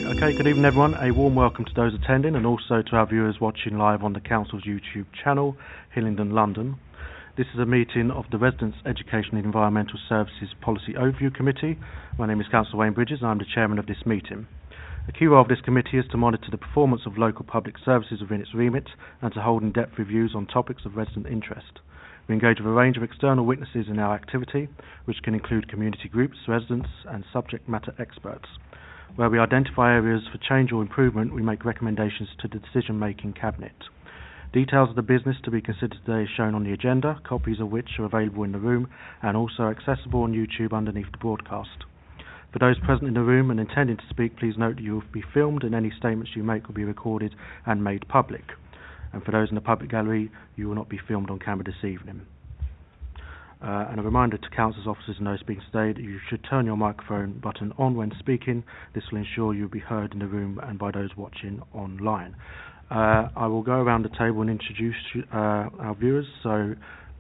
Okay, good evening everyone. A warm welcome to those attending and also to our viewers watching live on the Council's YouTube channel, Hillingdon, London. This is a meeting of the Residents' Education and Environmental Services Policy Overview Committee. My name is Councillor Wayne Bridges and I'm the chairman of this meeting. The key role of this committee is to monitor the performance of local public services within its remit and to hold in-depth reviews on topics of resident interest. We engage with a range of external witnesses in our activity, which can include community groups, residents and subject matter experts. Where we identify areas for change or improvement, we make recommendations to the decision-making cabinet. Details of the business to be considered today are shown on the agenda, copies of which are available in the room and also accessible on YouTube underneath the broadcast. For those present in the room and intending to speak, please note that you will be filmed and any statements you make will be recorded and made public. And for those in the public gallery, you will not be filmed on camera this evening. And a reminder to councillors, officers and those speaking today that you should turn your microphone button on when speaking. This will ensure you'll be heard in the room and by those watching online. I will go around the table and introduce our viewers. So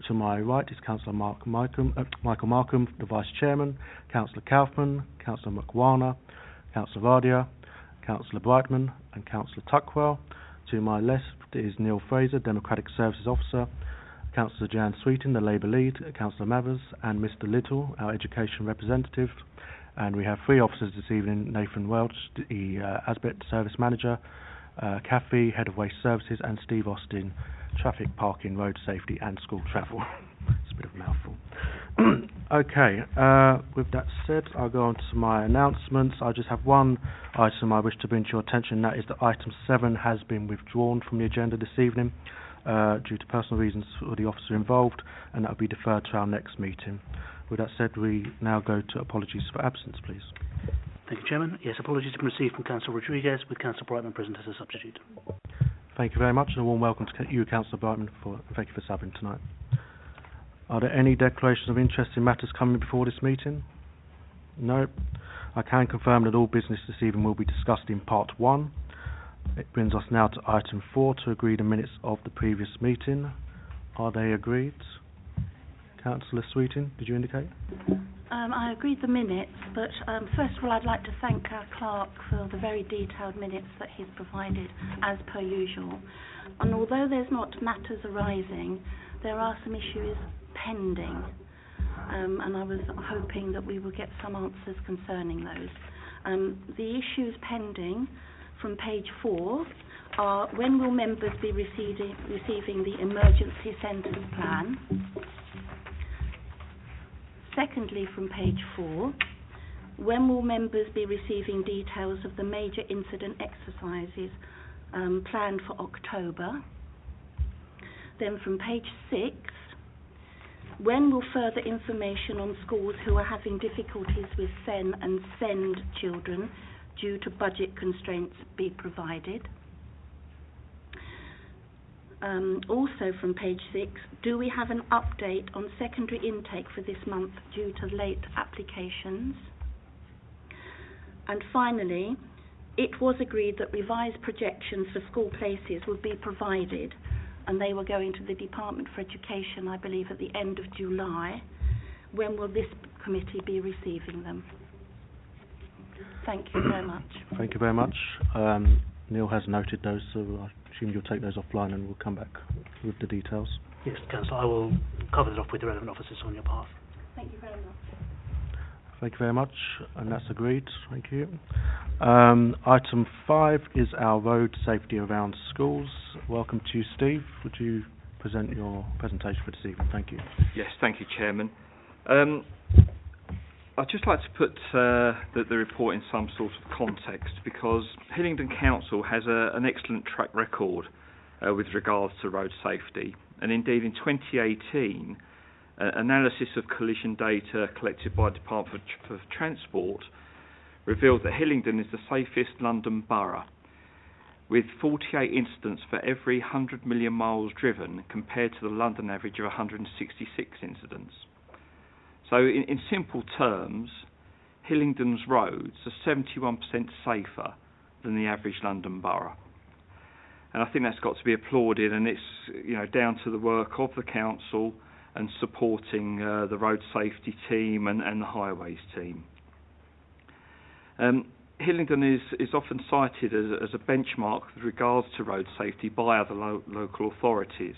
to my right is Councillor Michael Markham, the Vice Chairman, Councillor Kaufman, Councillor McWarner, Councillor Vardia, Councillor Brightman and Councillor Tuckwell. To my left is Neil Fraser, Democratic Services Officer, Councillor Jan Sweeting, the Labour Lead, Councillor Mathers and Mr Little, our Education Representative. And we have three officers this evening, Nathan Welch, the ASBET Service Manager, Kathy, Head of Waste Services, and Steve Austin, Traffic, Parking, Road Safety and School Travel. It's a bit of a mouthful. Okay, with that said, I'll go on to my announcements. I just have one item I wish to bring to your attention, that is that item 7 has been withdrawn from the agenda this evening due to personal reasons for the officer involved, and that will be deferred to our next meeting. With that said, we now go to apologies for absence, please. Thank you, Chairman. Yes, apologies have been received from Councillor Rodriguez, with Councillor Brightman present as a substitute. Thank you very much, and a warm welcome to you, Councillor Brightman, and thank you for subbing tonight. Are there any declarations of interest in matters coming before this meeting? No. I can confirm that all business this evening will be discussed in part 1. It brings us now to item 4, to agree the minutes of the previous meeting. Are they agreed? Councillor Sweeting, did you indicate? I agreed the minutes, but first of all I'd like to thank our clerk for the very detailed minutes that he's provided, as per usual. And although there's not matters arising, there are some issues pending, and I was hoping that we will get some answers concerning those. The issues pending from page 4 are: when will members be receiving the emergency centres plan? Secondly, from page 4, when will members be receiving details of the major incident exercises planned for October? Then from page 6, when will further information on schools who are having difficulties with SEN and SEND children due to budget constraints be provided? Also from page 6, do we have an update on secondary intake for this month due to late applications? And finally, it was agreed that revised projections for school places would be provided, and they were going to the Department for Education, I believe, at the end of July. When will this committee be receiving them? Thank you very much. Thank you very much. Neil has noted those, so I assume you'll take those offline and we'll come back with the details. Yes, Councillor, I will cover that off with the relevant officers on your behalf. Thank you very much. Thank you very much, and that's agreed. Thank you. Item 5 is our road safety around schools. Welcome to you, Steve. Would you present your presentation for this evening? Thank you. Yes, thank you, Chairman. I'd just like to put the report in some sort of context, because Hillingdon Council has an excellent track record with regards to road safety, and indeed in 2018 analysis of collision data collected by the Department for Transport revealed that Hillingdon is the safest London borough, with 48 incidents for every 100 million miles driven, compared to the London average of 166 incidents. So in simple terms, Hillingdon's roads are 71% safer than the average London borough. And I think that's got to be applauded, and it's down to the work of the council and supporting the road safety team and the highways team. Hillingdon is often cited as a benchmark with regards to road safety by other local authorities.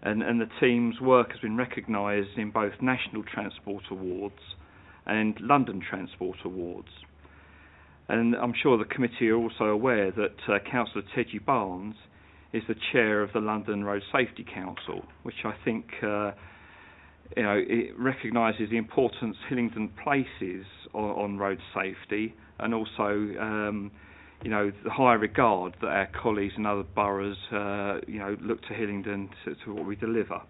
And the team's work has been recognised in both National Transport Awards and London Transport Awards. And I'm sure the committee are also aware that Councillor Teddy Barnes is the chair of the London Road Safety Council, which I think it recognises the importance Hillingdon places on road safety, and also the high regard that our colleagues in other boroughs look to Hillingdon to what we deliver.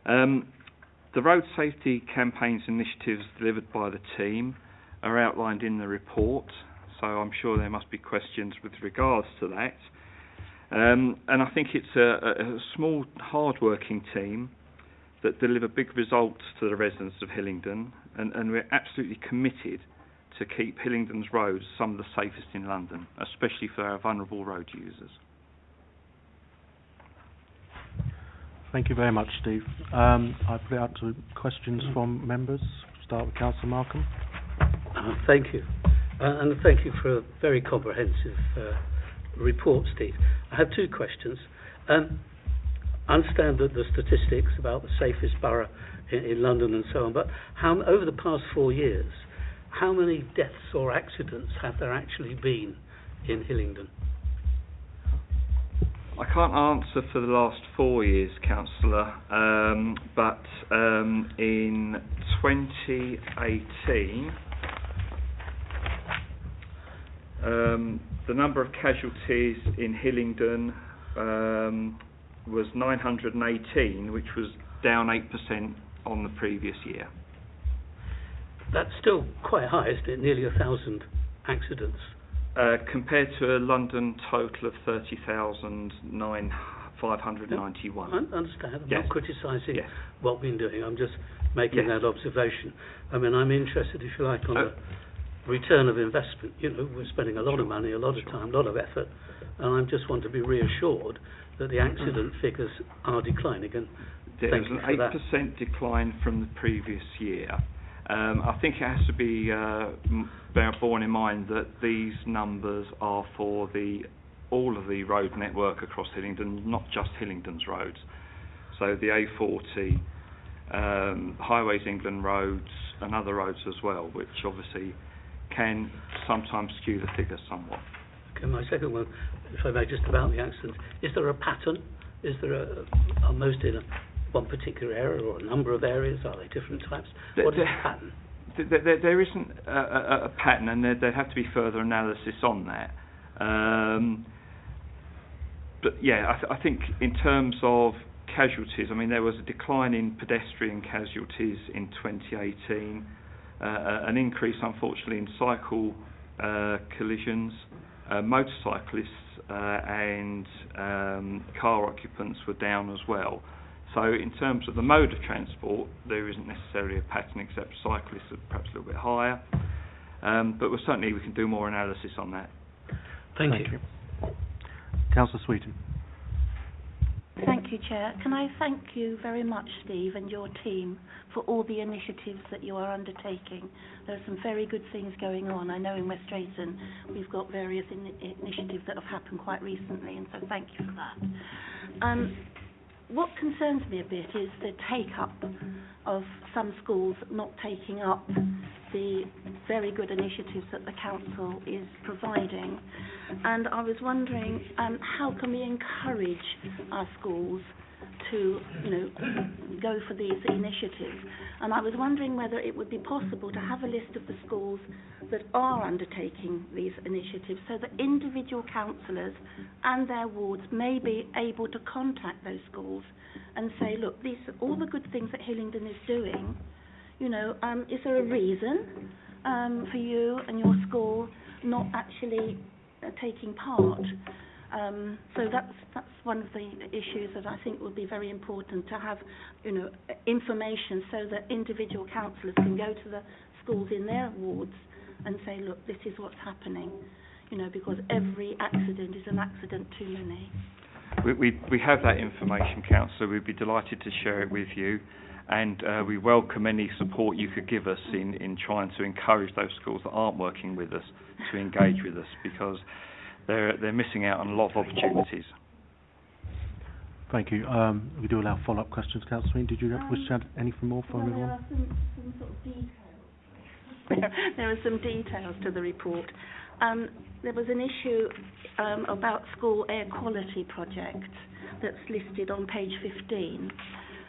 The road safety campaigns and initiatives delivered by the team are outlined in the report, so I'm sure there must be questions with regards to that. And I think it's a small, hard-working team that deliver big results to the residents of Hillingdon, and we're absolutely committed to keep Hillingdon's roads some of the safest in London, especially for our vulnerable road users. Thank you very much, Steve. I put it out to questions from members. Start with Councillor Markham. Thank you. And thank you for a very comprehensive report, Steve. I have two questions. I understand that the statistics about the safest borough in London and so on, but over the past 4 years, how many deaths or accidents have there actually been in Hillingdon? I can't answer for the last 4 years, Councillor, but in 2018, the number of casualties in Hillingdon was 918, which was down 8% on the previous year. That's still quite high, isn't it? Nearly 1,000 accidents. Compared to a London total of 30,591. I understand. I'm yes. not criticising yes. what we've been doing. I'm just making yes. that observation. I mean, I'm interested, if you like, on the return of investment. We're spending a lot of money, a lot of time, a lot of effort, and I just want to be reassured that the accident figures are declining. And there was an 8% decline from the previous year. I think it has to be borne in mind that these numbers are for all of the road network across Hillingdon, not just Hillingdon's roads. So the A40, Highways England roads and other roads as well, which obviously can sometimes skew the figures somewhat. Okay, my second one, if I may, just about the accidents. Is there a pattern? Is there are most in one particular area or a number of areas? Are they different types? What is the pattern? There isn't a pattern, and there'd have to be further analysis on that. But yeah, I think in terms of casualties, I mean, there was a decline in pedestrian casualties in 2018, an increase, unfortunately, in cycle collisions. Motorcyclists and car occupants were down as well. So in terms of the mode of transport, there isn't necessarily a pattern, except cyclists are perhaps a little bit higher. But we can do more analysis on that. Thank you. Councillor Sweeting. Thank you, Chair. Can I thank you very much, Steve, and your team for all the initiatives that you are undertaking. There are some very good things going on. I know in West Drayton we've got various initiatives that have happened quite recently, and so thank you for that. What concerns me a bit is the take-up of some schools not taking up the very good initiatives that the council is providing. And I was wondering, how can we encourage our schools to, go for these initiatives? And I was wondering whether it would be possible to have a list of the schools that are undertaking these initiatives, so that individual councillors and their wards may be able to contact those schools and say, look, these are all the good things that Hillingdon is doing. Is there a reason for you and your school not actually taking part? So that's one of the issues that I think would be very important, to have information so that individual councillors can go to the schools in their wards and say, look, this is what's happening, because every accident is an accident too many. We have that information, Councillor. We'd be delighted to share it with you. and we welcome any support you could give us in trying to encourage those schools that aren't working with us to engage with us, because they're missing out on a lot of opportunities. Thank you. We do allow follow-up questions. Councillor Wayne, did you wish to add anything more for everyone? There are some sort of details. There are some details to the report. There was an issue about school air quality project that's listed on page 15.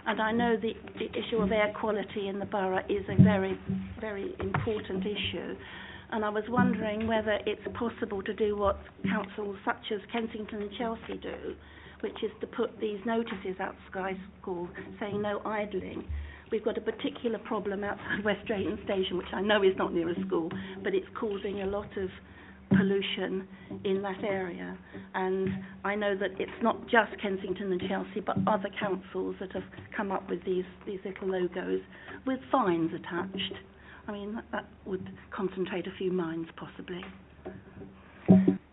And I know the issue of air quality in the borough is a very, very important issue. And I was wondering whether it's possible to do what councils such as Kensington and Chelsea do, which is to put these notices out Sky School saying no idling. We've got a particular problem outside West Drayton Station, which I know is not near a school, but it's causing a lot of pollution in that area. And I know that it's not just Kensington and Chelsea, but other councils that have come up with these little logos with fines attached. I mean, that would concentrate a few minds, possibly.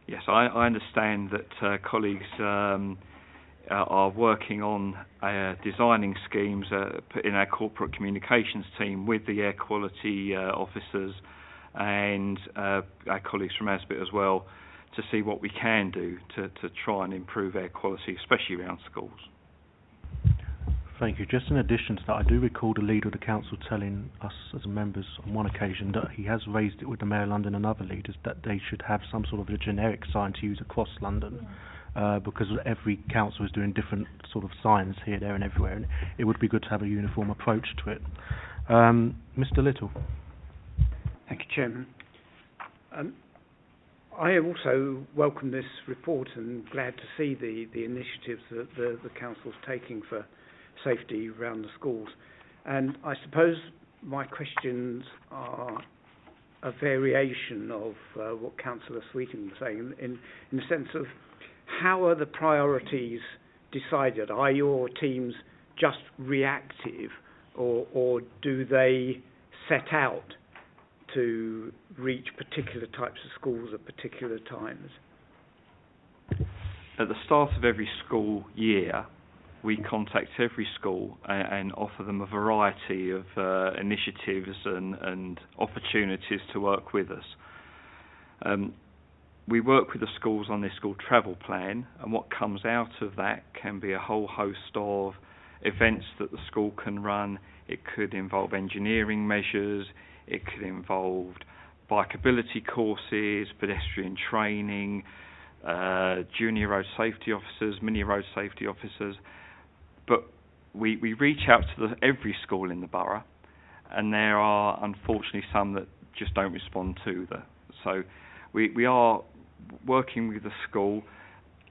Yes, I understand that colleagues are working on designing schemes in our corporate communications team with the air quality officers and our colleagues from ASBIT as well, to see what we can do to try and improve air quality, especially around schools. Thank you. Just in addition to that, I do recall the leader of the council telling us as members on one occasion that he has raised it with the Mayor of London and other leaders that they should have some sort of a generic sign to use across London. Because every council is doing different sort of signs here, there and everywhere, and it would be good to have a uniform approach to it. Mr. Little. Thank you, Chairman. I also welcome this report and glad to see the initiatives that the council's taking for safety around the schools. And I suppose my questions are a variation of what Councillor Sweeting was saying, in the sense of, how are the priorities decided? Are your teams just reactive, or do they set out to reach particular types of schools at particular times? At the start of every school year, we contact every school and offer them a variety of initiatives and opportunities to work with us. We work with the schools on their school travel plan, and what comes out of that can be a whole host of events that the school can run. It could involve engineering measures, it could involve bikeability courses, pedestrian training, junior road safety officers, mini road safety officers. But we reach out to every school in the borough, and there are unfortunately some that just don't respond to that. So we are working with the school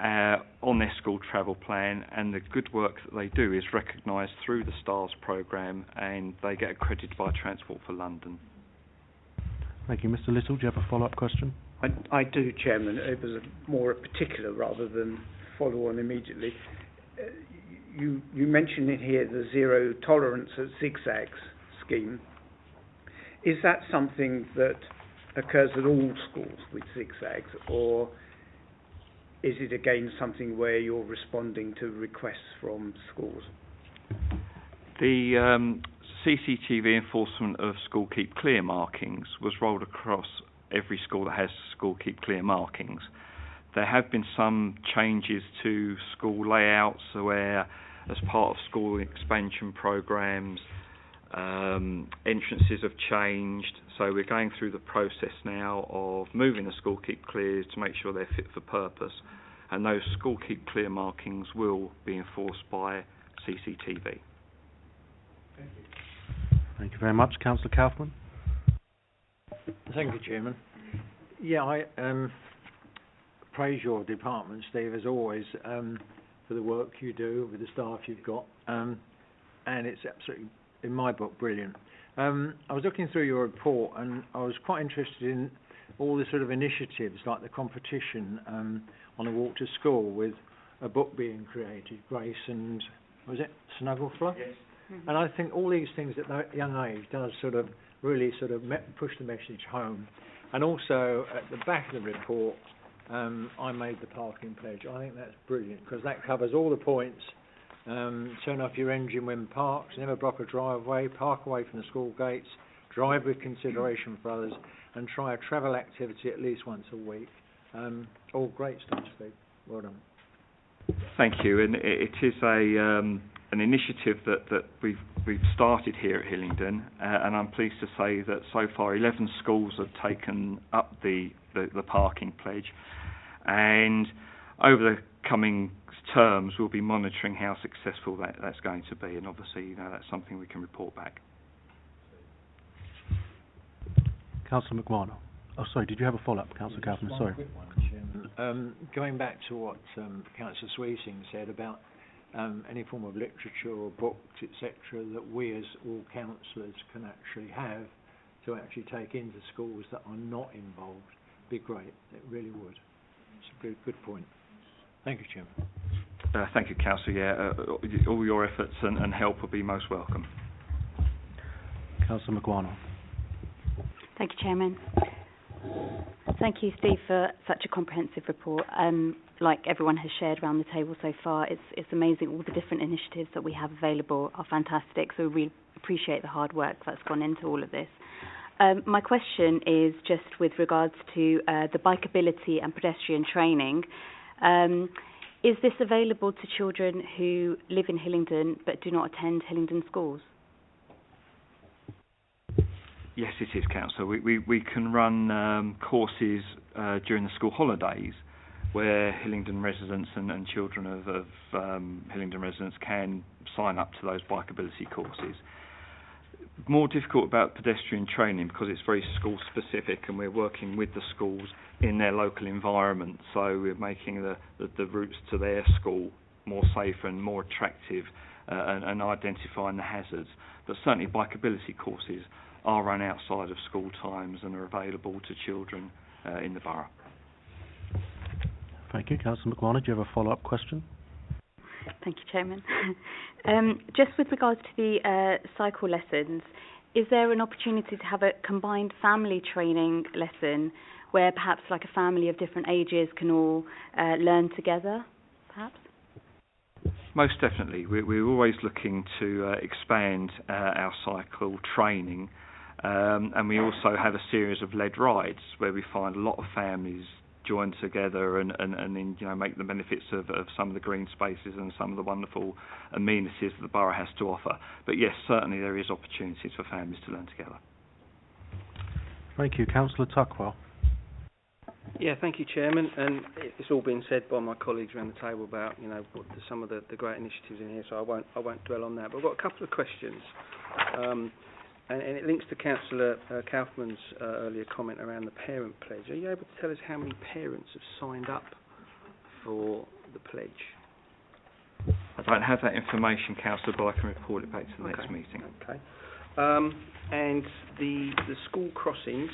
on their school travel plan, and the good work that they do is recognised through the STARS programme, and they get accredited by Transport for London. Thank you. Mr. Little, do you have a follow-up question? I do, Chairman. It was more a particular rather than follow on immediately. You mentioned in here the zero tolerance at zigzags scheme. Is that something that occurs at all schools with zigzags, or is it again something where you're responding to requests from schools? The CCTV enforcement of school keep clear markings was rolled across every school that has school keep clear markings. There have been some changes to school layouts where, as part of school expansion programmes, entrances have changed. So we're going through the process now of moving the school keep clears to make sure they're fit for purpose, and those school keep clear markings will be enforced by CCTV. Thank you. Thank you very much. Councillor Kaufman. Thank you, Chairman. Yeah, I praise your department, Steve, as always, for the work you do with the staff you've got, and it's absolutely, in my book, brilliant. I was looking through your report, and I was quite interested in all the sort of initiatives, like the competition on a walk to school, with a book being created, Grace and, was it Snugglefluff? Yes. Mm-hmm. And I think all these things at that young age does sort of really sort of push the message home. And also at the back of the report, I made the parking pledge. I think that's brilliant, because that covers all the points turn off your engine when parked, never block a driveway, park away from the school gates, drive with consideration for others, and try a travel activity at least once a week. All great stuff, Steve. Well done. Thank you. And it is an initiative that we've started here at Hillingdon, and I'm pleased to say that so far 11 schools have taken up the parking pledge, and over the coming terms we'll be monitoring how successful that's going to be, and obviously that's something we can report back. Councillor McWarner. Oh, sorry, did you have a follow-up, Councillor Kaufman? Sorry. Quick one, Chairman. Going back to what Councillor Sweeting said about any form of literature or books, etc., that we as all councillors can actually have to actually take into schools that are not involved, be great. It really would. It's a good point. Thank you, Chairman. Thank you, Councillor. Yeah, all your efforts and help will be most welcome. Councillor McWarner. Thank you, Chairman. Thank you, Steve, for such a comprehensive report. Like everyone has shared around the table so far, it's amazing. All the different initiatives that we have available are fantastic, so we appreciate the hard work that's gone into all of this. My question is just with regards to the bikeability and pedestrian training. Is this available to children who live in Hillingdon but do not attend Hillingdon schools? Yes, it is, Councillor. We can run courses during the school holidays where Hillingdon residents and children of Hillingdon residents can sign up to those bikeability courses. More difficult about pedestrian training because it's very school specific and we're working with the schools in their local environment, so we're making the routes to their school more safer and more attractive and identifying the hazards. But certainly bikeability courses are run outside of school times and are available to children in the borough. Thank you. Councillor McWarner, do you have a follow-up question? Thank you, Chairman. Just with regards to the cycle lessons, is there an opportunity to have a combined family training lesson where perhaps like a family of different ages can all learn together, perhaps? Most definitely. We're always looking to expand our cycle training, and we also have a series of led rides where we find a lot of families join together and make the benefits of some of the green spaces and some of the wonderful amenities that the borough has to offer. But yes, certainly there is opportunities for families to learn together. Thank you. Councillor Tuckwell. Yeah, thank you, Chairman. And it's all been said by my colleagues around the table about some of the great initiatives in here, so I won't dwell on that. But I've got a couple of questions, and it links to Councillor Kaufman's earlier comment around the parent pledge. Are you able to tell us how many parents have signed up for the pledge? I don't have that information, Councillor, but I can report it back to the next meeting. Okay. And the school crossings,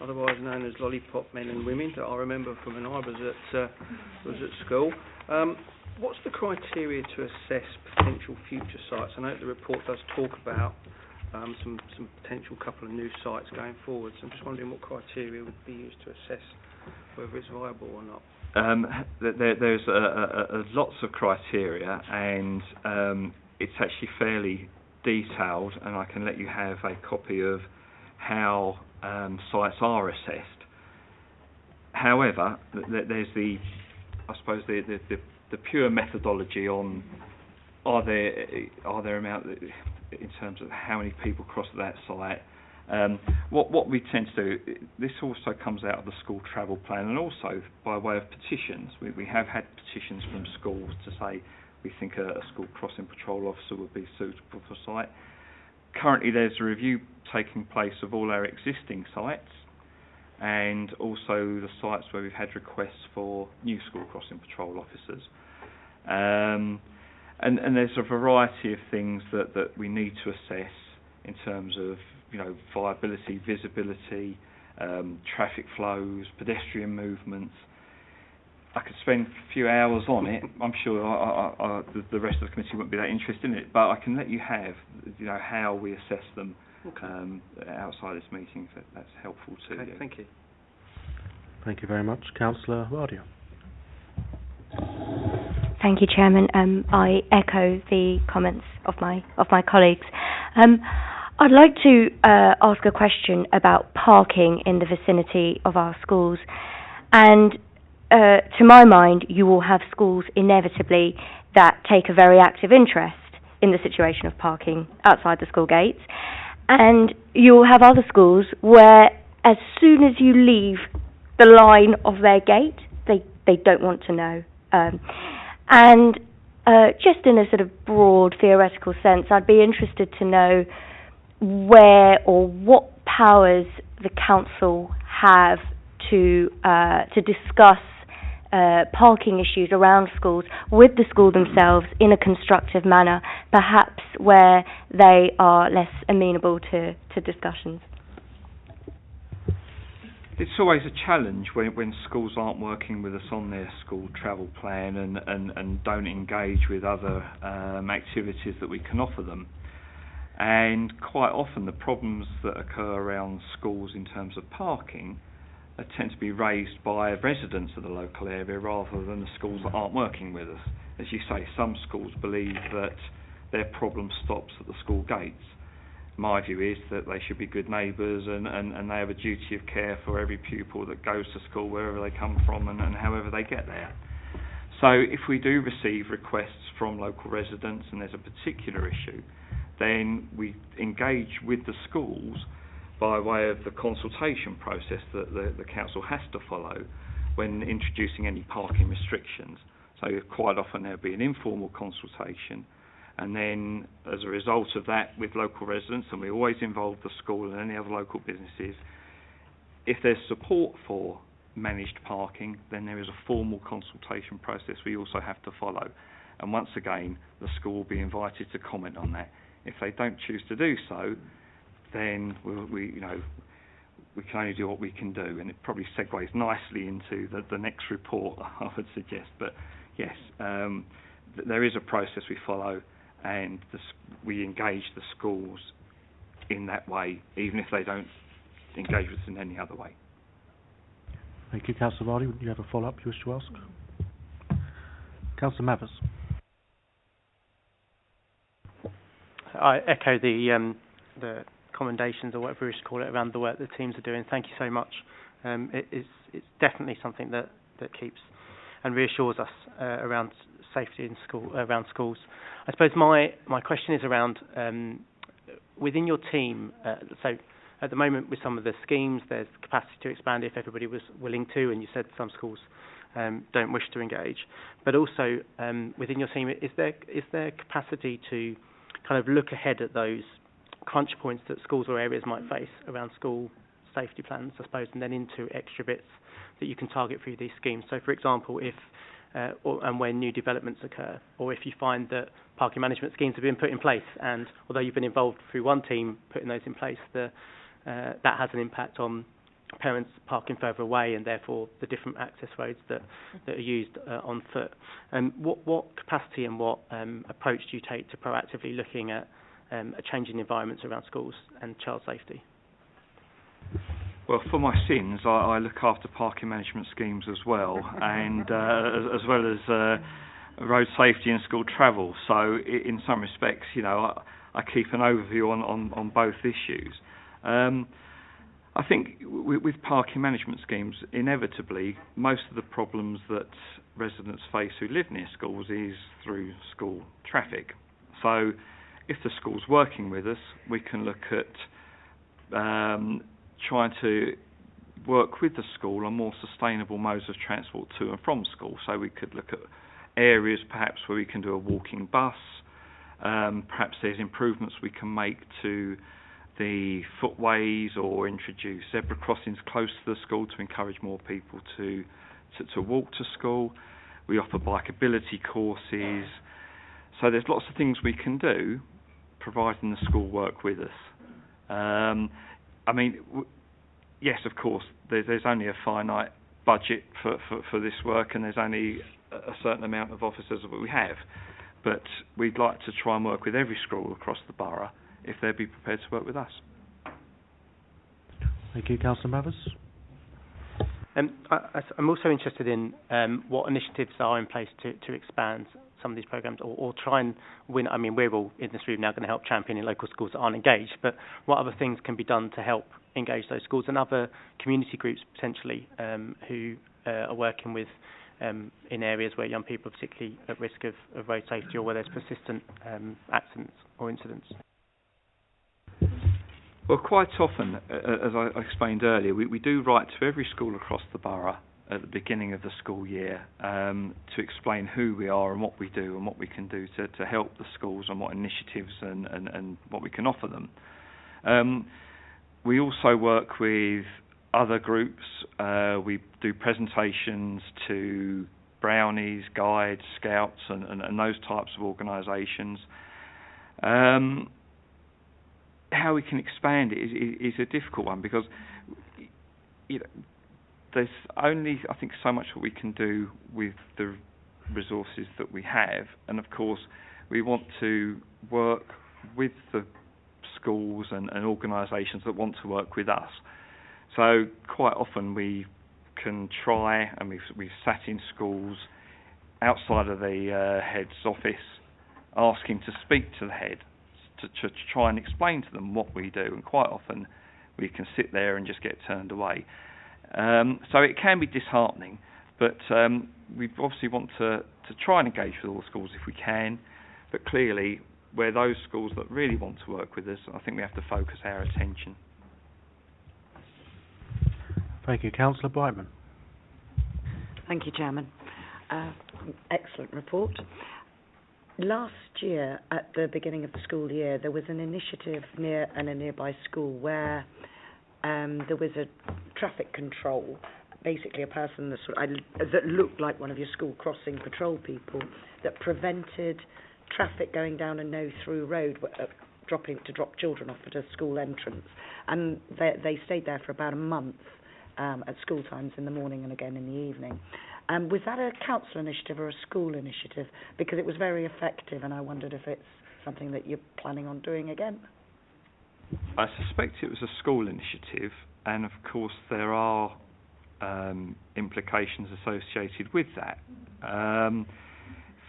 otherwise known as lollipop men and women, that I remember from when I was at school. What's the criteria to assess potential future sites? I know that the report does talk about some potential couple of new sites going forward. So I'm just wondering what criteria would be used to assess whether it's viable or not. There's lots of criteria, and it's actually fairly detailed, and I can let you have a copy of how sites are assessed. However, there's the pure methodology on are there amount in terms of how many people cross that site. What we tend to do, this also comes out of the school travel plan, and also by way of petitions. We have had petitions from schools to say we think a school crossing patrol officer would be suitable for site. Currently there's a review taking place of all our existing sites, and also the sites where we've had requests for new school crossing patrol officers. And there's a variety of things that we need to assess in terms of viability, visibility, traffic flows, pedestrian movements. I could spend a few hours on it. I'm sure the rest of the committee won't be that interested in it, but I can let you have how we assess them outside this meeting, if that's helpful to you. Thank you. Thank you very much. Councillor Wardia. Thank you, Chairman. I echo the comments of my colleagues. I'd like to ask a question about parking in the vicinity of our schools. And to my mind, you will have schools inevitably that take a very active interest in the situation of parking outside the school gates. And you'll have other schools where as soon as you leave the line of their gate, they don't want to know. And just in a sort of broad theoretical sense, I'd be interested to know where or what powers the council have to discuss parking issues around schools with the school themselves in a constructive manner, perhaps where they are less amenable to discussions. It's always a challenge when schools aren't working with us on their school travel plan and don't engage with other activities that we can offer them. And quite often the problems that occur around schools in terms of parking tend to be raised by residents of the local area rather than the schools that aren't working with us. As you say, some schools believe that their problem stops at the school gates. My view is that they should be good neighbours and they have a duty of care for every pupil that goes to school wherever they come from and however they get there. So if we do receive requests from local residents and there's a particular issue, then we engage with the schools by way of the consultation process that the council has to follow when introducing any parking restrictions. So quite often there'll be an informal consultation, and then as a result of that with local residents, and we always involve the school and any other local businesses, if there's support for managed parking, then there is a formal consultation process we also have to follow. And once again, the school will be invited to comment on that. If they don't choose to do so, then we can only do what we can do, and it probably segues nicely into the next report, I would suggest. But yes, there is a process we follow, and we engage the schools in that way, even if they don't engage with us in any other way. Thank you, Councillor Riley. Do you have a follow-up you wish to ask? Councillor Mathers. I echo the commendations, or whatever we should call it, around the work the teams are doing. Thank you so much. It's definitely something that keeps and reassures us around safety in around schools. I suppose my question is around within your team. So at the moment with some of the schemes, there's capacity to expand if everybody was willing to, and you said some schools don't wish to engage. But also within your team, is there capacity to kind of look ahead at those crunch points that schools or areas might face around school safety plans, I suppose, and then into extra bits that you can target through these schemes? So, for example, if and when new developments occur, or if you find that parking management schemes have been put in place, and although you've been involved through one team putting those in place, that has an impact on parents parking further away, and therefore the different access roads that are used on foot. What capacity and what approach do you take to proactively looking at a changing environments around schools and child safety? Well, for my sins, I look after parking management schemes as well, and as well as road safety and school travel. So, in some respects, I keep an overview on both issues. I think with parking management schemes, inevitably, most of the problems that residents face who live near schools is through school traffic. So, if the school's working with us, we can look at trying to work with the school on more sustainable modes of transport to and from school. So we could look at areas perhaps where we can do a walking bus. Perhaps there's improvements we can make to the footways, or introduce zebra crossings close to the school to encourage more people to walk to school. We offer bikeability courses. So there's lots of things we can do, providing the school work with us. Yes, of course, there's only a finite budget for this work, and there's only a certain amount of officers that we have. But we'd like to try and work with every school across the borough if they'd be prepared to work with us. Thank you, Councillor Mathers. I'm also interested in what initiatives are in place to expand some of these programs, or try and win. I mean, we're all in this room now going to help champion in local schools that aren't engaged, but what other things can be done to help engage those schools and other community groups potentially who are working with in areas where young people are particularly at risk of road safety, or where there's persistent accidents or incidents? Well, quite often, as I explained earlier, we do write to every school across the borough at the beginning of the school year to explain who we are and what we do and what we can do to help the schools and what initiatives and what we can offer them. We also work with other groups. We do presentations to brownies, guides, scouts and those types of organisations. How we can expand it is a difficult one, because there's only, I think, so much that we can do with the resources that we have, and of course we want to work with the schools and organisations that want to work with us. So quite often we can try, and we've sat in schools outside of the head's office asking to speak to the head, to try and explain to them what we do, and quite often we can sit there and just get turned away. So it can be disheartening, but we obviously want to try and engage with all the schools if we can, but clearly where those schools that really want to work with us, I think we have to focus our attention. Thank you. Councillor Brightman. Thank you, Chairman. Excellent report. Last year, at the beginning of the school year, there was an initiative near a nearby school where there was a traffic control, basically a person that looked like one of your school crossing patrol people, that prevented traffic going down a no-through road to drop children off at a school entrance. And they stayed there for about a month at school times in the morning and again in the evening. Was that a council initiative or a school initiative? Because it was very effective, and I wondered if it's something that you're planning on doing again. I suspect it was a school initiative, and of course there are implications associated with that.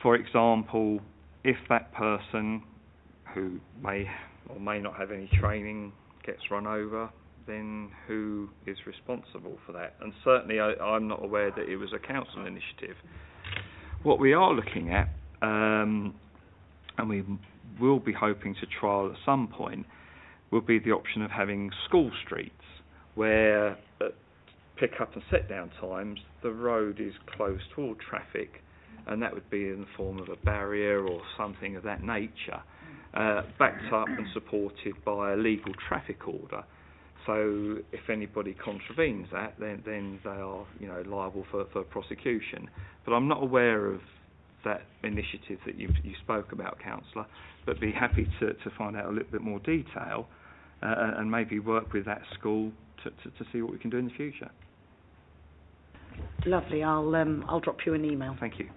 For example, if that person who may or may not have any training gets run over, then who is responsible for that? And certainly I'm not aware that it was a council initiative. What we are looking at, and we will be hoping to trial at some point, will be the option of having school streets where at pick up and set down times the road is closed to all traffic, and that would be in the form of a barrier or something of that nature, backed up and supported by a legal traffic order. So if anybody contravenes that, then they are, liable for prosecution. But I'm not aware of that initiative that you spoke about, Councillor, but be happy to find out a little bit more detail and maybe work with that school to see what we can do in the future. Lovely. I'll drop you an email. Thank you.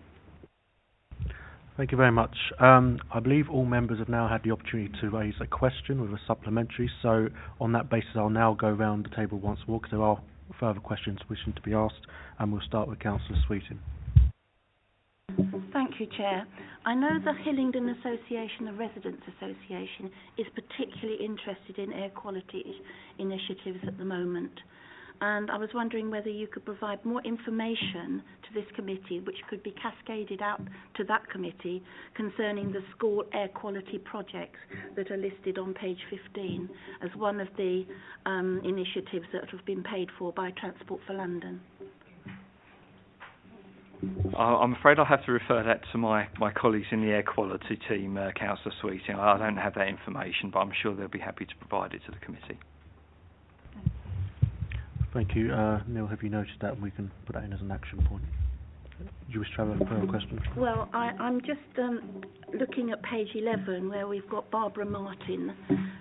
Thank you very much. I believe all members have now had the opportunity to raise a question with a supplementary, so on that basis I'll now go round the table once more because there are further questions wishing to be asked, and we'll start with Councillor Sweeting. Thank you, Chair. I know the Hillingdon Association, the Residents Association, is particularly interested in air quality initiatives at the moment. And I was wondering whether you could provide more information to this committee, which could be cascaded out to that committee, concerning the school air quality projects that are listed on page 15 as one of the initiatives that have been paid for by Transport for London. I'm afraid I'll have to refer that to my colleagues in the air quality team, Councillor Sweeting. I don't have that information, but I'm sure they'll be happy to provide it to the committee. Thank you. Neil, have you noticed that? We can put that in as an action point. Do you wish to have a further question? Well, I'm just looking at page 11, where we've got Barbara Martin,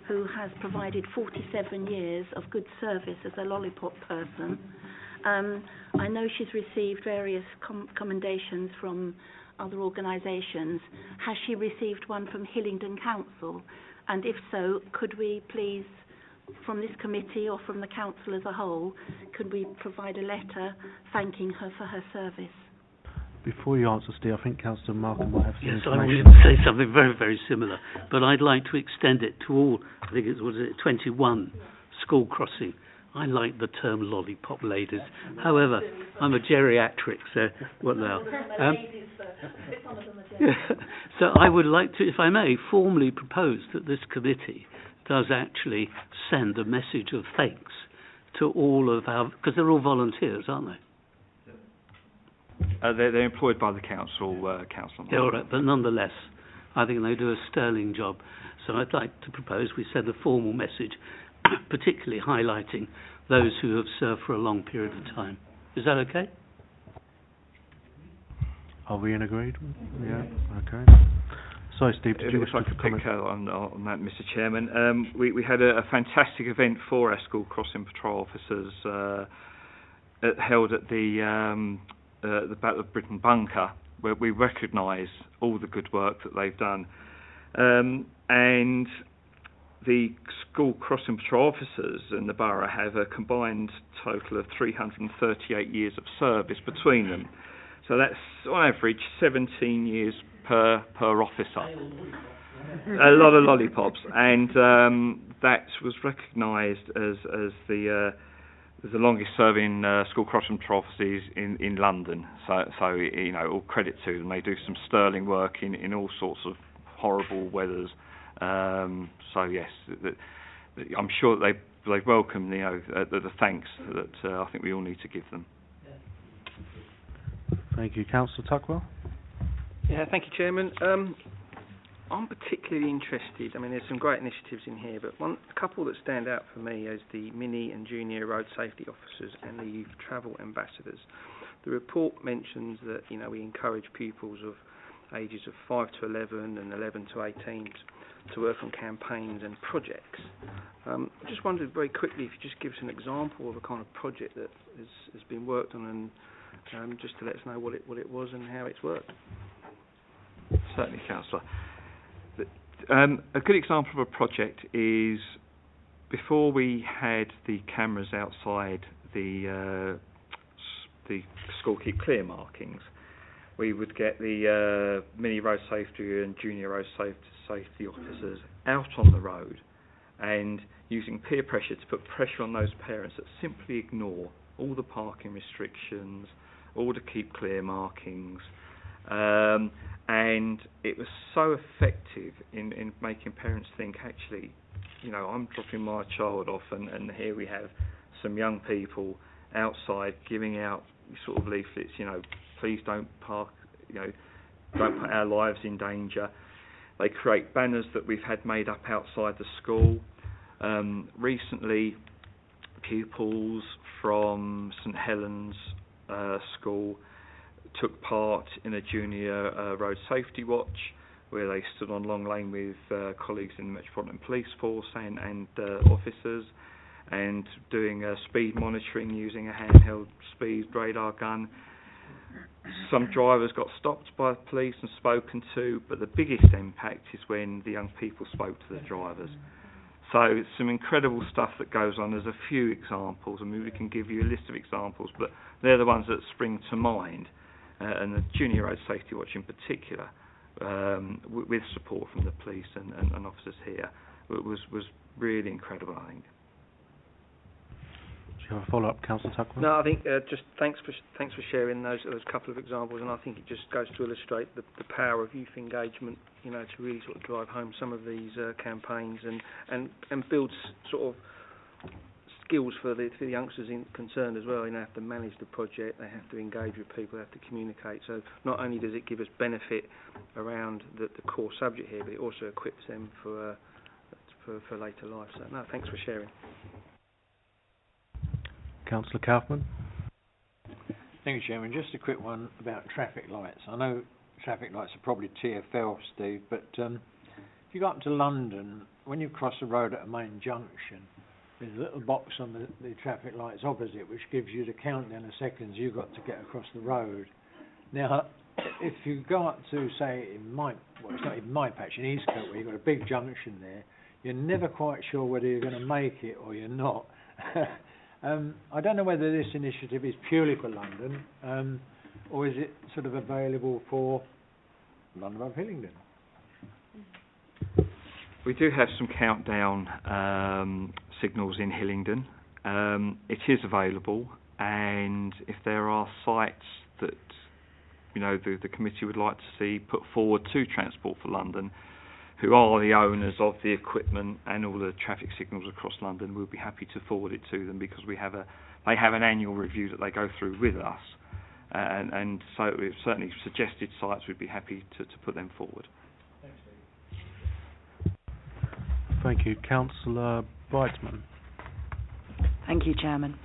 who has provided 47 years of good service as a lollipop person. I know she's received various commendations from other organisations. Has she received one from Hillingdon Council? And if so, could we please from this committee or from the council as a whole, could we provide a letter thanking her for her service? Before you answer, Steve, I think Councillor Markham might have some Yes, I information. wanted to say something very, very similar, but I'd like to extend it to all, I think it was 21 school crossing. I like the term lollipop ladies. However, I'm a geriatric, so what now? So I would like to, if I may, formally propose that this committee does actually send a message of thanks to all of our, because they're all volunteers, aren't they? They're employed by the council, council. Yeah, all right, but nonetheless, I think they do a sterling job. So I'd like to propose we send a formal message, particularly highlighting those who have served for a long period of time. Is that okay? Are we in agreed? Yeah, okay. Sorry, Steve, did you wish to comment? On that, Mr. Chairman. We had a fantastic event for our school crossing patrol officers held at the Battle of Britain Bunker, where we recognise all the good work that they've done. And the school crossing patrol officers in the borough have a combined total of 338 years of service between them. So that's, on average, 17 years per officer. A lot of lollipops. And that was recognised as the longest serving school crossing patrol officers in London. So you know, all credit to them. They do some sterling work in all sorts of horrible weathers. So yes, I'm sure that they welcome the thanks that I think we all need to give them. Thank you. Councillor Tuckwell? Yeah, thank you, Chairman. I'm particularly interested, I mean, there's some great initiatives in here, but a couple that stand out for me is the mini and junior road safety officers and the youth travel ambassadors. The report mentions that, you know, we encourage pupils of ages of 5 to 11 and 11 to 18 to work on campaigns and projects. I just wondered very quickly if you just give us an example of a kind of project that has been worked on, and just to let us know what it was and how it's worked. Certainly, Councillor. A good example of a project is before we had the cameras outside the school keep clear markings, we would get the mini road safety and junior road safety officers out on the road and using peer pressure to put pressure on those parents that simply ignore all the parking restrictions, all the keep clear markings, and it was so effective in making parents think, actually, you know, I'm dropping my child off and here we have some young people outside giving out sort of leaflets, you know, please don't park, you know, don't put our lives in danger. They create banners that we've had made up outside the school. Recently, pupils from St Helens School took part in a junior road safety watch where they stood on Long Lane with colleagues in the Metropolitan Police Force and officers, and doing speed monitoring using a handheld speed radar gun. Some drivers got stopped by the police and spoken to, but the biggest impact is when the young people spoke to the drivers. So some incredible stuff that goes on. There's a few examples. I mean, we can give you a list of examples, but they're the ones that spring to mind. And the Junior Road Safety Watch in particular, with support from the police and officers here, was really incredible, I think. Do you have a follow-up, Councillor Tuckwell? No, I think just thanks for sharing those couple of examples, and I think it just goes to illustrate the power of youth engagement, you know, to really sort of drive home some of these campaigns and build sort of skills for the youngsters concerned as well. You know, they have to manage the project, they have to engage with people, they have to communicate. So not only does it give us benefit around the core subject here, but it also equips them for later life. So no, thanks for sharing. Councillor Kaufman. Thank you, Chairman. Just a quick one about traffic lights. I know traffic lights are probably TfL, Steve, but if you go up to London, when you cross the road at a main junction, there's a little box on the traffic lights opposite which gives you the countdown of seconds you've got to get across the road. Now, if you go up to, say, it's not even my patch, in Eastcote, where you've got a big junction there, you're never quite sure whether you're going to make it or you're not. I don't know whether this initiative is purely for London, or is it sort of available for London of Hillingdon? We do have some countdown signals in Hillingdon. It is available, and if there are sites that the committee would like to see put forward to Transport for London, who are the owners of the equipment and all the traffic signals across London, we'll be happy to forward it to them, because they have an annual review that they go through with us, and so we've certainly suggested sites, we'd be happy to put them forward. Thank you. Councillor Brightman. Thank you, Chairman.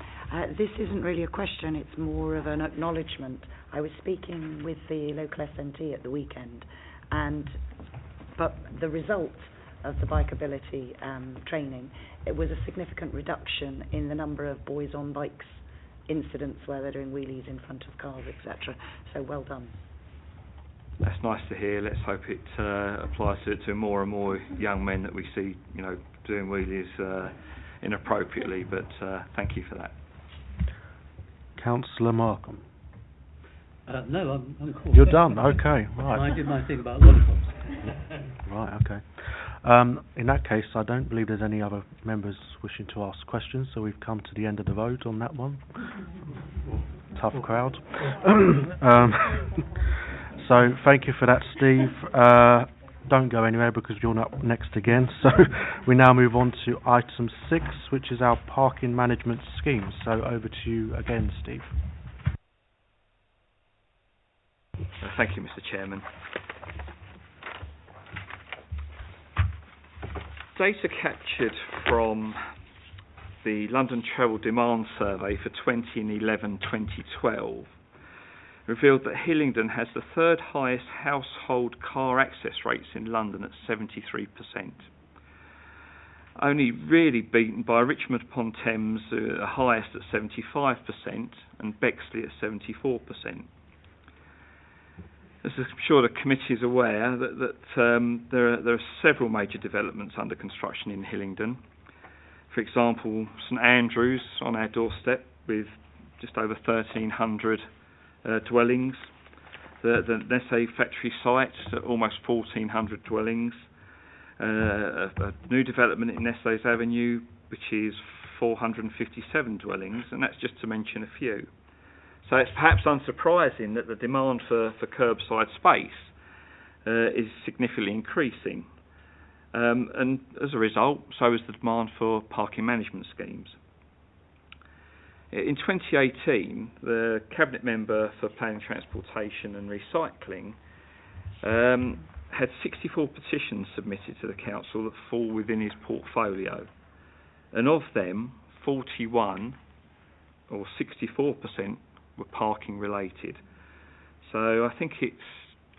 This isn't really a question, it's more of an acknowledgement. I was speaking with the local SNT at the weekend, but the result of the Bikeability training, it was a significant reduction in the number of boys on bikes incidents where they're doing wheelies in front of cars, etc. So well done. That's nice to hear. Let's hope it applies to more and more young men that we see, doing wheelies inappropriately. But thank you for that. Councillor Markham. No, I'm cool. You're done. Okay, right. I did my thing about lollipops. Right. Okay. In that case, I don't believe there's any other members wishing to ask questions, so we've come to the end of the vote on that one. Tough crowd. So thank you for that, Steve. Don't go anywhere because you're not next again. So we now move on to item 6, which is our parking management scheme. So over to you again, Steve. Thank you, Mr. Chairman. Data captured from the London Travel Demand Survey for 2011-2012 revealed that Hillingdon has the third highest household car access rates in London at 73%. Only really beaten by Richmond upon Thames, the highest at 75%, and Bexley at 74%. As I'm sure the committee is aware, that there are several major developments under construction in Hillingdon. For example, St Andrews on our doorstep with just over 1,300 dwellings. The Nestle factory site, almost 1,400 dwellings. A new development in Nestle's Avenue, which is 457 dwellings, and that's just to mention a few. So it's perhaps unsurprising that the demand for curbside space is significantly increasing. And as a result, so is the demand for parking management schemes. In 2018, the Cabinet Member for Planning, Transportation and Recycling had 64 petitions submitted to the Council that fall within his portfolio. And of them, 41, or 64%, were parking related. So I think it's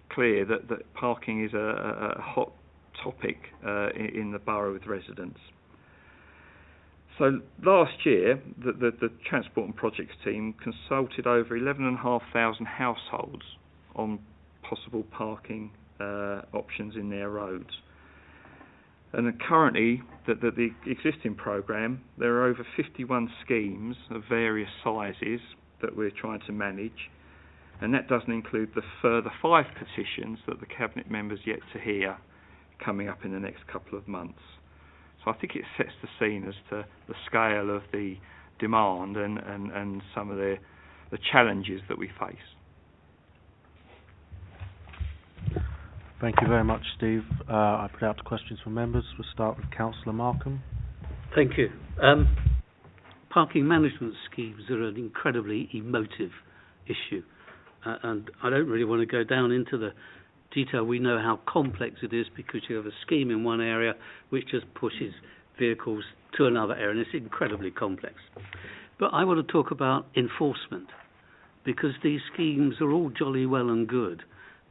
clear that parking is a hot topic in the borough with residents. So last year, the Transport and Projects team consulted over 11,500 households on possible parking options in their roads. And currently, the existing programme, there are over 51 schemes of various sizes that we're trying to manage, and that doesn't include the further 5 petitions that the Cabinet members yet to hear coming up in the next couple of months. So I think it sets the scene as to the scale of the demand and some of the challenges that we face. Thank you very much, Steve. I put out questions from members. We'll start with Councillor Markham. Thank you. Parking management schemes are an incredibly emotive issue, and I don't really want to go down into the detail. We know how complex it is because you have a scheme in one area which just pushes vehicles to another area, and it's incredibly complex. But I want to talk about enforcement, because these schemes are all jolly well and good,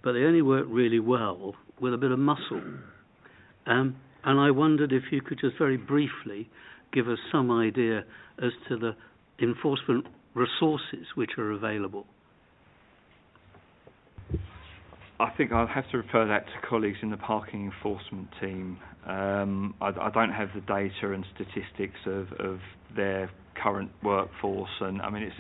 but they only work really well with a bit of muscle. And I wondered if you could just very briefly give us some idea as to the enforcement resources which are available. I think I'll have to refer that to colleagues in the parking enforcement team. I don't have the data and statistics of their current workforce, and I mean,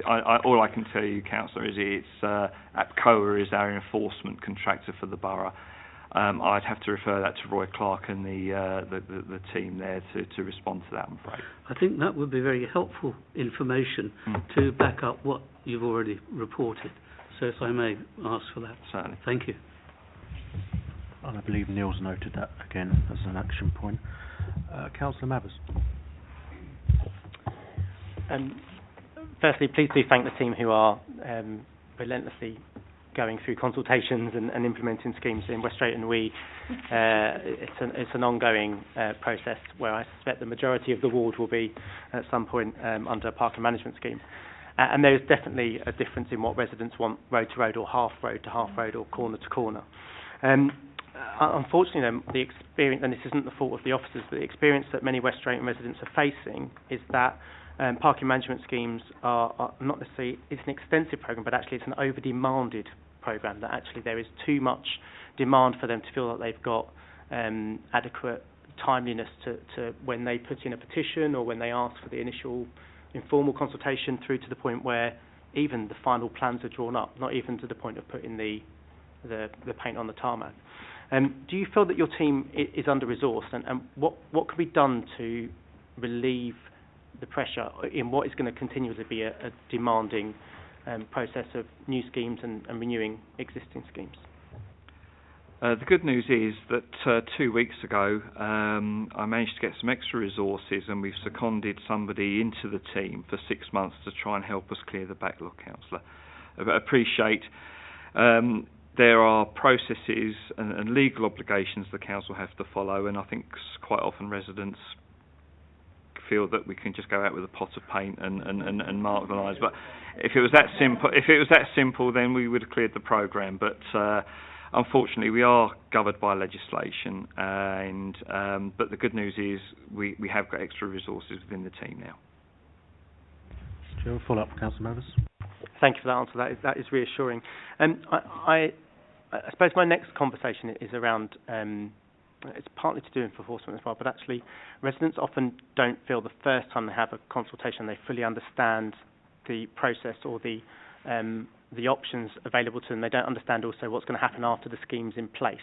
all I can tell you, Councillor, is APCOA is our enforcement contractor for the borough. I'd have to refer that to Roy Clark and the team there to respond to that, I'm afraid. I think that would be very helpful information to back up what you've already reported. So if I may ask for that. Certainly. Thank you. And I believe Neil's noted that again as an action point. Councillor Mabbers. Firstly, please do thank the team who are relentlessly going through consultations and implementing schemes in West Drayton. It's an ongoing process where I suspect the majority of the ward will be at some point under a parking management scheme. And there is definitely a difference in what residents want, road to road or half road to half road or corner to corner. Unfortunately, then, the experience, and this isn't the fault of the officers, but the experience that many West Drayton residents are facing is that parking management schemes are not necessarily, it's an extensive programme, but actually it's an over-demanded programme, that actually there is too much demand for them to feel that they've got adequate timeliness to when they put in a petition or when they ask for the initial informal consultation, through to the point where even the final plans are drawn up, not even to the point of putting the paint on the tarmac. Do you feel that your team is under-resourced, and what can be done to relieve the pressure in what is going to continue to be a demanding process of new schemes and renewing existing schemes? The good news is that 2 weeks ago I managed to get some extra resources, and we've seconded somebody into the team for 6 months to try and help us clear the backlog, Councillor. I appreciate there are processes and legal obligations the council have to follow, and I think quite often residents feel that we can just go out with a pot of paint and mark the lines. But if it was that simple, then we would have cleared the programme. But unfortunately, we are governed by legislation, and but the good news is we have got extra resources within the team now. Do you have a follow-up, Councillor Mavis? Thank you for that answer. That is reassuring. I suppose my next conversation is around, it's partly to do with enforcement as well, but actually residents often don't feel the first time they have a consultation they fully understand the process or the options available to them. They don't understand also what's going to happen after the scheme's in place.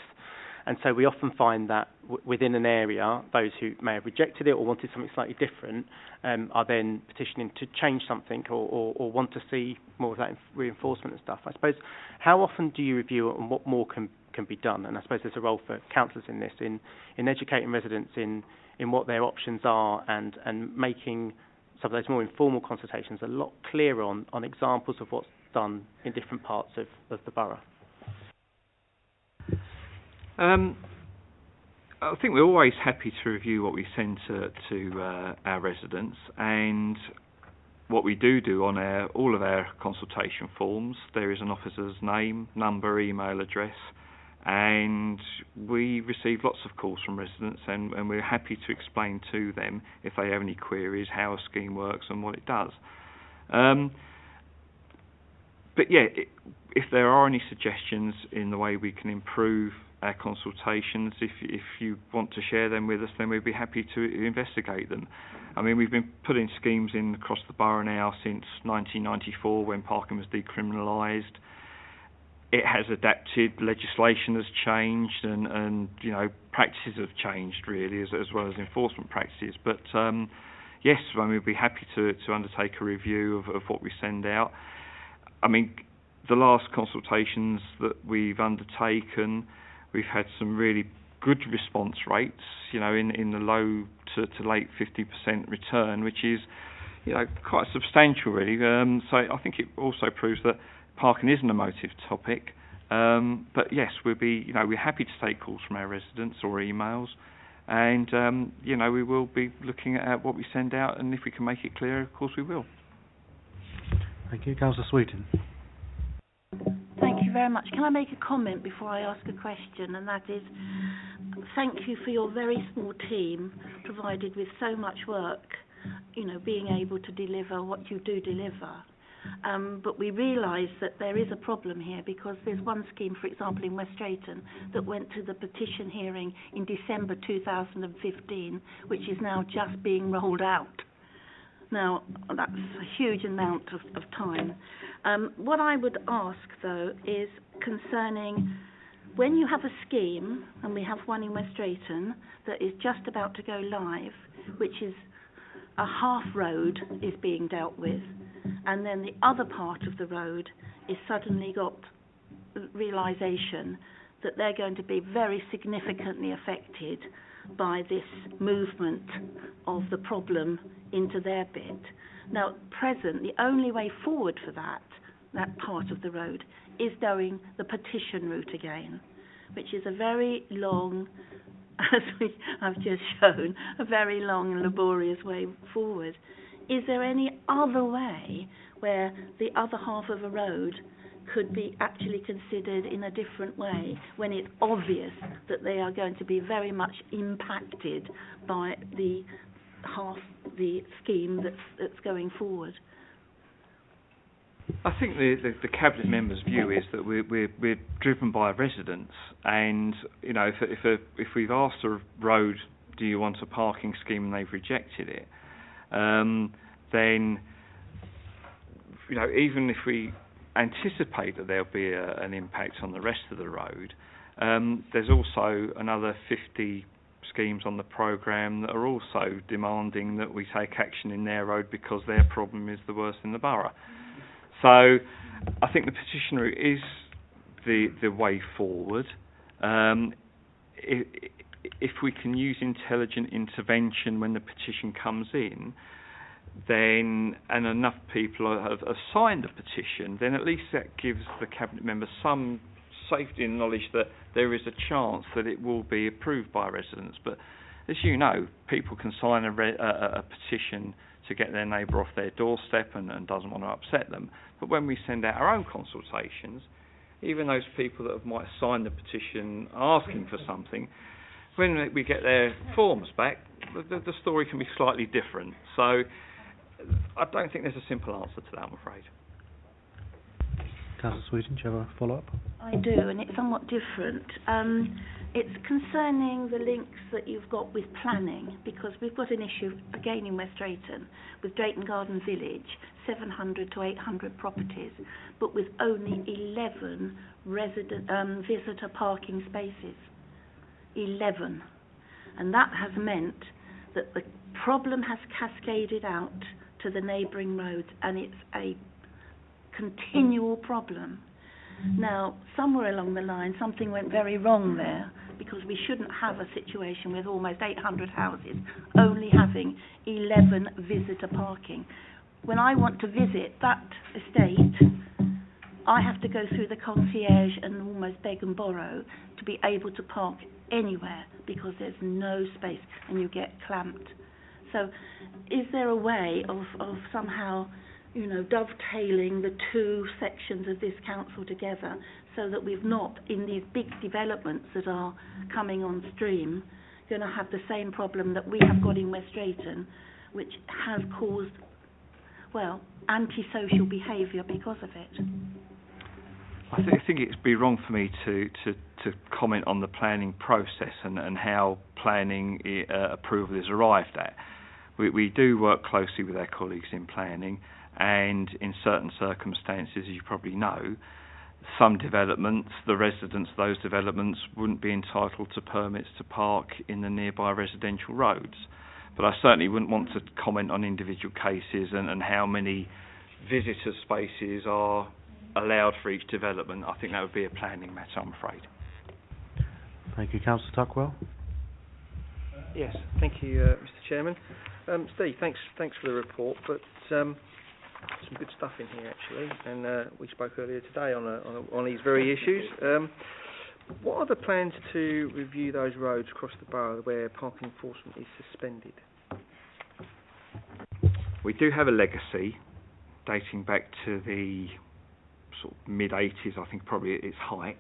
And so we often find that within an area, those who may have rejected it or wanted something slightly different are then petitioning to change something or want to see more of that reinforcement and stuff. I suppose, how often do you review it, and what more can be done? And I suppose there's a role for councillors in this, in educating residents in what their options are, and making some of those more informal consultations a lot clearer on examples of what's done in different parts of the borough. I think we're always happy to review what we send to our residents, and what we do on all of our consultation forms, there is an officer's name, number, email address, and we receive lots of calls from residents, and we're happy to explain to them, if they have any queries, how a scheme works and what it does. But yeah, if there are any suggestions in the way we can improve our consultations, if you want to share them with us, then we'd be happy to investigate them. I mean, we've been putting schemes in across the borough now since 1994, when parking was decriminalised. It has adapted, legislation has changed, and you know, practices have changed really, as well as enforcement practices. But yes, I mean, we'd be happy to undertake a review of what we send out. I mean, the last consultations that we've undertaken, we've had some really good response rates, you know, in the low to late 50% return, which is, you know, quite substantial really. So I think it also proves that parking isn't a emotive topic. But yes, we're happy to take calls from our residents or emails, and you know, we will be looking at what we send out, and if we can make it clear, of course we will. Thank you, Councillor Sweetin. Thank you very much. Can I make a comment before I ask a question? And that is, thank you for your very small team provided with so much work, you know, being able to deliver what you do deliver. But we realise that there is a problem here because there's one scheme, for example, in West Drayton that went to the petition hearing in December 2015, which is now just being rolled out. Now, that's a huge amount of time. What I would ask, though, is concerning when you have a scheme, and we have one in West Drayton that is just about to go live, which is a half road is being dealt with, and then the other part of the road is suddenly got realisation that they're going to be very significantly affected by this movement of the problem into their bit. Now, at present, the only way forward for that part of the road is going the petition route again, which is a very long, as I've just shown, a very long and laborious way forward. Is there any other way where the other half of a road could be actually considered in a different way when it's obvious that they are going to be very much impacted by the scheme that's going forward? I think the cabinet member's view is that we're driven by residents, and you know, if we've asked a road, do you want a parking scheme, and they've rejected it, then you know, even if we anticipate that there'll be an impact on the rest of the road, there's also another 50 schemes on the programme that are also demanding that we take action in their road because their problem is the worst in the borough. So I think the petition route is the way forward. If we can use intelligent intervention when the petition comes in, then, and enough people have signed the petition, then at least that gives the cabinet member some safety and knowledge that there is a chance that it will be approved by residents. But as you know, people can sign a petition to get their neighbour off their doorstep and doesn't want to upset them. But when we send out our own consultations, even those people that might sign the petition asking for something, when we get their forms back, the story can be slightly different. So I don't think there's a simple answer to that, I'm afraid. Councillor Sweeten, do you have a follow-up? I do, and it's somewhat different. It's concerning the links that you've got with planning, because we've got an issue, again in West Drayton, with Drayton Garden Village, 700 to 800 properties, but with only 11 visitor parking spaces. 11. And that has meant that the problem has cascaded out to the neighbouring roads, and it's a continual problem. Now, somewhere along the line, something went very wrong there, because we shouldn't have a situation with almost 800 houses only having 11 visitor parking. When I want to visit that estate, I have to go through the concierge and almost beg and borrow to be able to park anywhere, because there's no space and you get clamped. So is there a way of somehow, you know, dovetailing the two sections of this council together so that we've not, in these big developments that are coming on stream, going to have the same problem that we have got in West Drayton, which has caused, well, antisocial behaviour because of it? I think it'd be wrong for me to comment on the planning process and how planning approval is arrived at. We do work closely with our colleagues in planning, and in certain circumstances, as you probably know, some developments, the residents of those developments wouldn't be entitled to permits to park in the nearby residential roads. But I certainly wouldn't want to comment on individual cases and how many visitor spaces are allowed for each development. I think that would be a planning matter, I'm afraid. Thank you. Councillor Tuckwell. Yes, thank you, Mr. Chairman. Steve, thanks for the report, but some good stuff in here actually, and we spoke earlier today on these very issues. What are the plans to review those roads across the borough where parking enforcement is suspended? We do have a legacy dating back to the sort of mid-80s, I think probably at its height,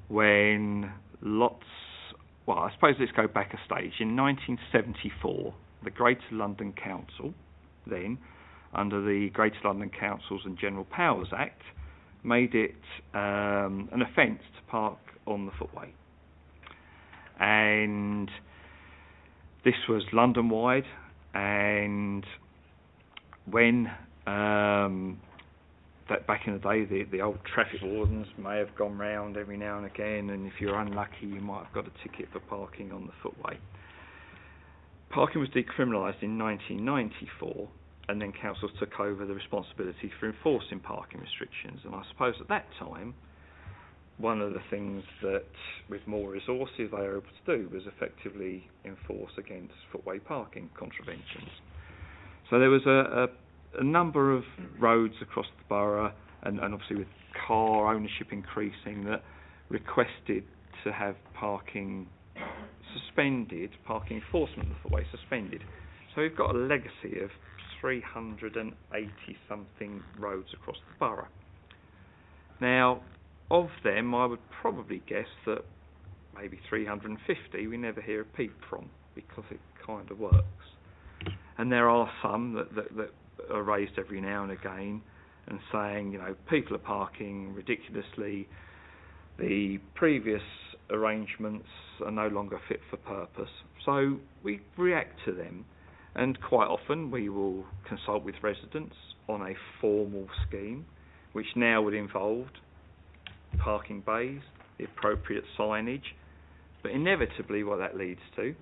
when well, I suppose let's go back a stage. In 1974, the Greater London Council then under the Greater London Councils and General Powers Act, made it an offence to park on the footway. And this was London-wide, and when that back in the day, the old traffic wardens may have gone round every now and again, and if you're unlucky, you might have got a ticket for parking on the footway. Parking was decriminalised in 1994, and then councils took over the responsibility for enforcing parking restrictions. And I suppose at that time, one of the things that, with more resources, they were able to do was effectively enforce against footway parking contraventions. So there was a number of roads across the borough, and obviously with car ownership increasing, that requested to have parking suspended, parking enforcement of the footway suspended. So we've got a legacy of 380-something roads across the borough. Now, of them, I would probably guess that maybe 350 we never hear a peep from, because it kind of works. And there are some that are raised every now and again and saying, you know, people are parking ridiculously, the previous arrangements are no longer fit for purpose. So we react to them, and quite often we will consult with residents on a formal scheme, which now would involve parking bays, the appropriate signage, but inevitably what that leads to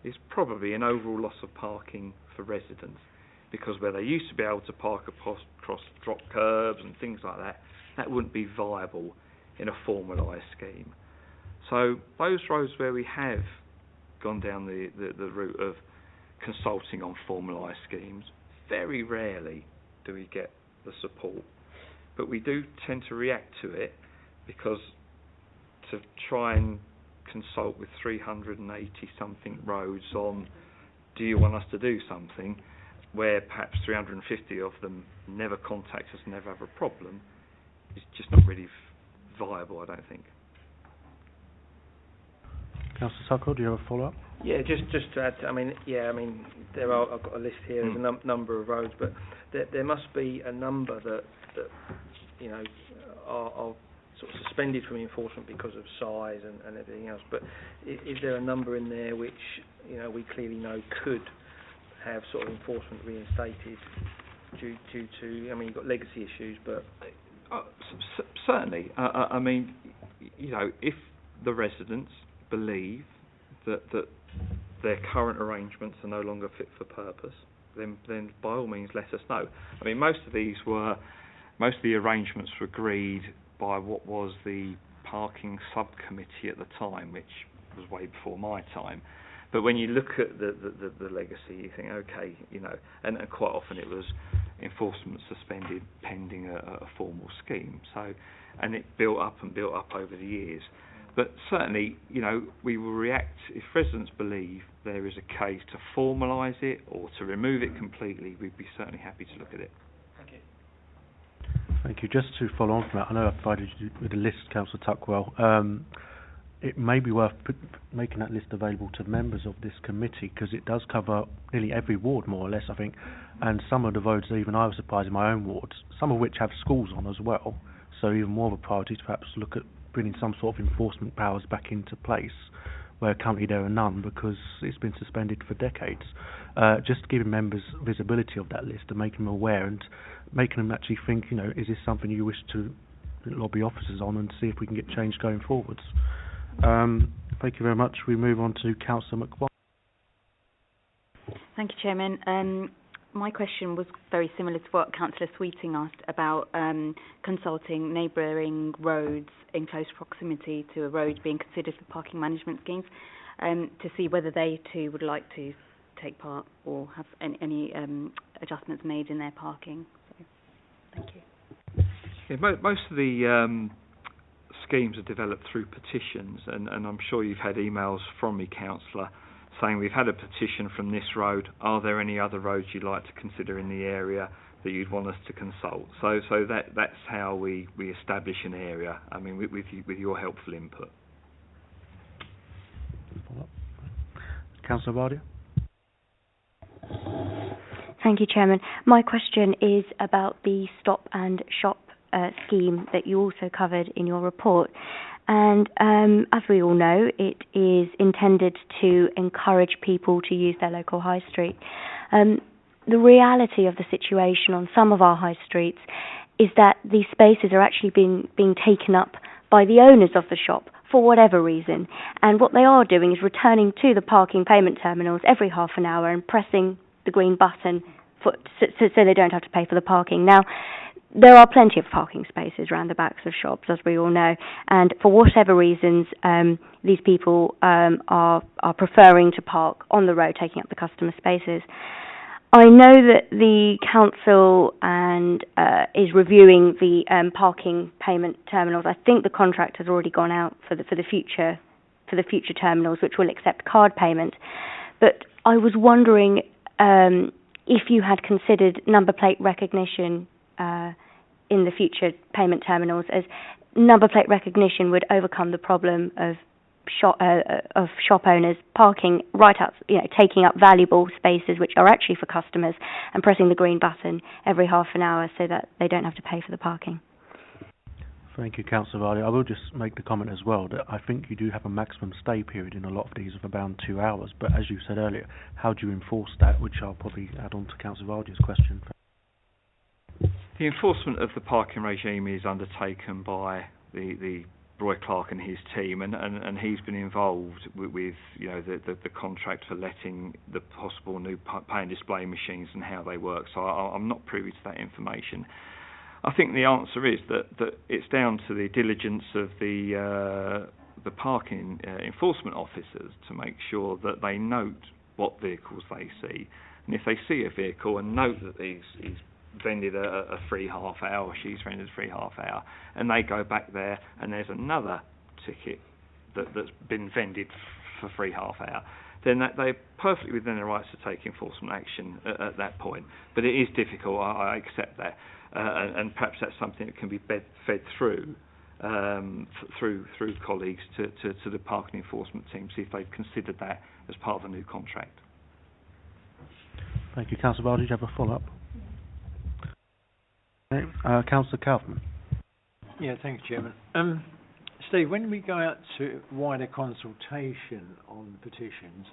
is probably an overall loss of parking for residents, because where they used to be able to park across drop curbs and things like that, that wouldn't be viable in a formalised scheme. So those roads where we have gone down the route of consulting on formalised schemes, very rarely do we get the support. But we do tend to react to it, because to try and consult with 380-something roads on, do you want us to do something, where perhaps 350 of them never contact us, never have a problem, is just not really viable, I don't think. Councillor Tuckle, do you have a follow-up? Yeah, just to add, there are, I've got a list here, there's a number of roads, but there must be a number that you know, are sort of suspended from enforcement because of size and everything else. But is there a number in there which, you know, we clearly know could have sort of enforcement reinstated due to, I mean, you've got legacy issues, but... Certainly. I mean, you know, if the residents believe that their current arrangements are no longer fit for purpose, then by all means let us know. I mean, most of the arrangements were agreed by what was the parking subcommittee at the time, which was way before my time. But when you look at the legacy, you think, okay, you know, and quite often it was enforcement suspended pending a formal scheme. So, and it built up over the years. But certainly, you know, we will react if residents believe there is a case to formalise it or to remove it completely. We'd be certainly happy to look at it. Thank you. Just to follow on from that, I know I've provided you with a list, Councillor Tuckwell. It may be worth making that list available to members of this committee, because it does cover nearly every ward, more or less, I think. And some of the roads, even I was surprised in my own wards, some of which have schools on as well. So even more of a priority to perhaps look at bringing some sort of enforcement powers back into place, where currently there are none because it's been suspended for decades. Just giving members visibility of that list and making them aware and making them actually think, you know, is this something you wish to lobby officers on, and see if we can get change going forwards. Thank you very much. We move on to Councillor McWhite. Thank you, Chairman. My question was very similar to what Councillor Sweeting asked about consulting neighbouring roads in close proximity to a road being considered for parking management schemes, to see whether they too would like to take part or have any adjustments made in their parking. So, thank you. Yeah, most of the schemes are developed through petitions, and I'm sure you've had emails from me, Councillor, saying we've had a petition from this road. Are there any other roads you'd like to consider in the area that you'd want us to consult? So that's how we establish an area. I mean, with your helpful input. Councillor Vardia. Thank you, Chairman. My question is about the Stop and Shop scheme that you also covered in your report. And as we all know, it is intended to encourage people to use their local high street. The reality of the situation on some of our high streets is that these spaces are actually being taken up by the owners of the shop for whatever reason. And what they are doing is returning to the parking payment terminals every half an hour and pressing the green button so they don't have to pay for the parking. Now, there are plenty of parking spaces around the backs of shops, as we all know, and for whatever reasons, these people are preferring to park on the road, taking up the customer spaces. I know that the council is reviewing the parking payment terminals. I think the contract has already gone out for the future terminals, which will accept card payment. But I was wondering if you had considered number plate recognition in the future payment terminals, as number plate recognition would overcome the problem of shop owners parking right up, taking up valuable spaces which are actually for customers and pressing the green button every half an hour so that they don't have to pay for the parking. Thank you, Councillor Varley. I will just make the comment as well that I think you do have a maximum stay period in a lot of these of around 2 hours, but as you said earlier, how do you enforce that, which I'll probably add on to Councillor Varley's question. The enforcement of the parking regime is undertaken by the Roy Clark and his team, and he's been involved with the contract for letting the possible new pay and display machines and how they work. So I'm not privy to that information. I think the answer is that it's down to the diligence of the parking enforcement officers to make sure that they note what vehicles they see, and if they see a vehicle and note that he's vended a free half hour, she's vended a free half hour, and they go back there and there's another ticket that's been vended for free half hour, then they're perfectly within their rights to take enforcement action at that point. But it is difficult, I accept that, and perhaps that's something that can be fed through colleagues to the parking enforcement team, see if they've considered that as part of the new contract. Thank you. Councillor Varley, did you have a follow-up? Councillor Kaufman. Yeah, thank you, Chairman. Steve, when we go out to wider consultation on petitions,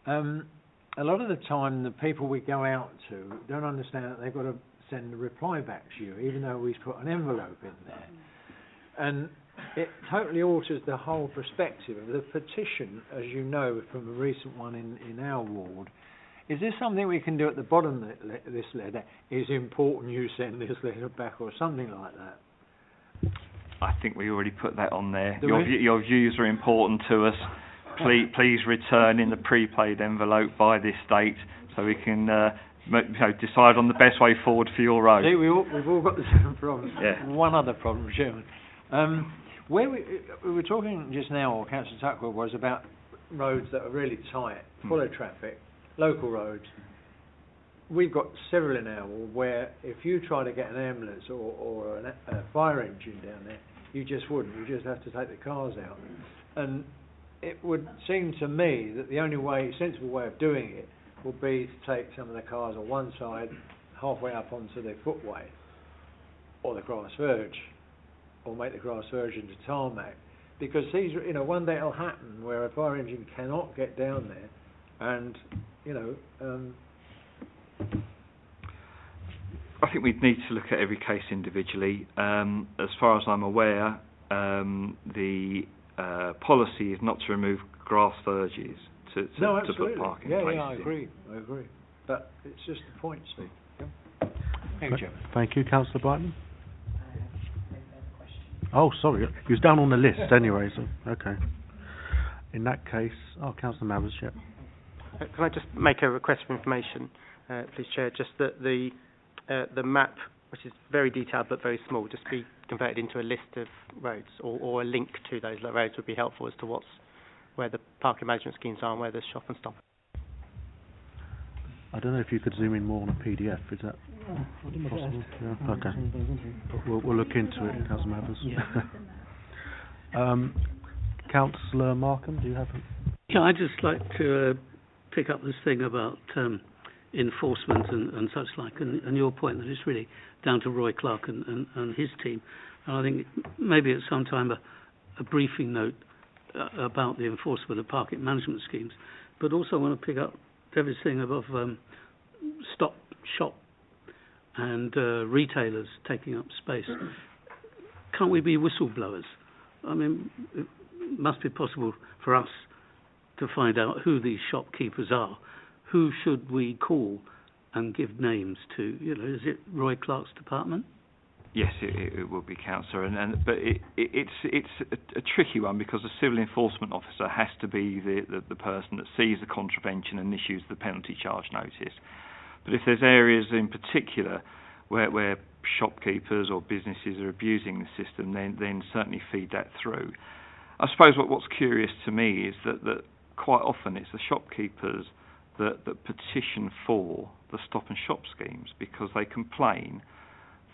a lot of the time the people we go out to don't understand that they've got to send a reply back to you, even though we've put an envelope in there. And it totally alters the whole perspective of the petition, as you know from a recent one in our ward. Is this something we can do at the bottom of this letter? Is important you send this letter back, or something like that? I think we already put that on there. Your views are important to us. Please return in the pre-paid envelope by this date, so we can decide on the best way forward for your road. See, we've all got the same problem. Yeah. One other problem, Chairman. Where we were talking just now, or Councillor Tuckwell was, about roads that are really tight, full of traffic. Local roads. We've got several in our ward where if you try to get an ambulance or a fire engine down there, you just wouldn't. You just have to take the cars out. And it would seem to me that the only sensible way of doing it would be to take some of the cars on one side, halfway up onto the footway, or the grass verge, or make the grass verge into tarmac. Because these, one day it'll happen where a fire engine cannot get down there, and I think we'd need to look at every case individually. As far as I'm aware, the policy is not to remove grass verges to put parking places. I agree. But it's just the point, Steve. Yeah. Thank you, Chairman. Thank you, Councillor Brightman. Oh, sorry, he was down on the list anyway. So okay. In that case, Councillor Mathers, yeah. Can I just make a request for information, please, Chair? Just that the map, which is very detailed but very small, just be converted into a list of roads, or a link to those roads would be helpful as to where the parking management schemes are and where there's shop and stop. I don't know if you could zoom in more on a PDF. Is that possible? Yeah. Okay. We'll look into it, Councillor Mathers. Yeah. Councillor Markham, do you have? Yeah, I'd just like to pick up this thing about enforcement and such like, and your point that it's really down to Roy Clark and his team. And I think maybe at some time a briefing note about the enforcement of parking management schemes, but also I want to pick up David's thing above stop shop and retailers taking up space. Can't we be whistleblowers? I mean, it must be possible for us to find out who these shopkeepers are. Who should we call and give names to? You know, is it Roy Clark's department? Yes, it will be, Councillor, but it's a tricky one because the civil enforcement officer has to be the person that sees the contravention and issues the penalty charge notice. But if there's areas in particular where shopkeepers or businesses are abusing the system, then certainly feed that through. I suppose what's curious to me is that quite often it's the shopkeepers that petition for the stop and shop schemes because they complain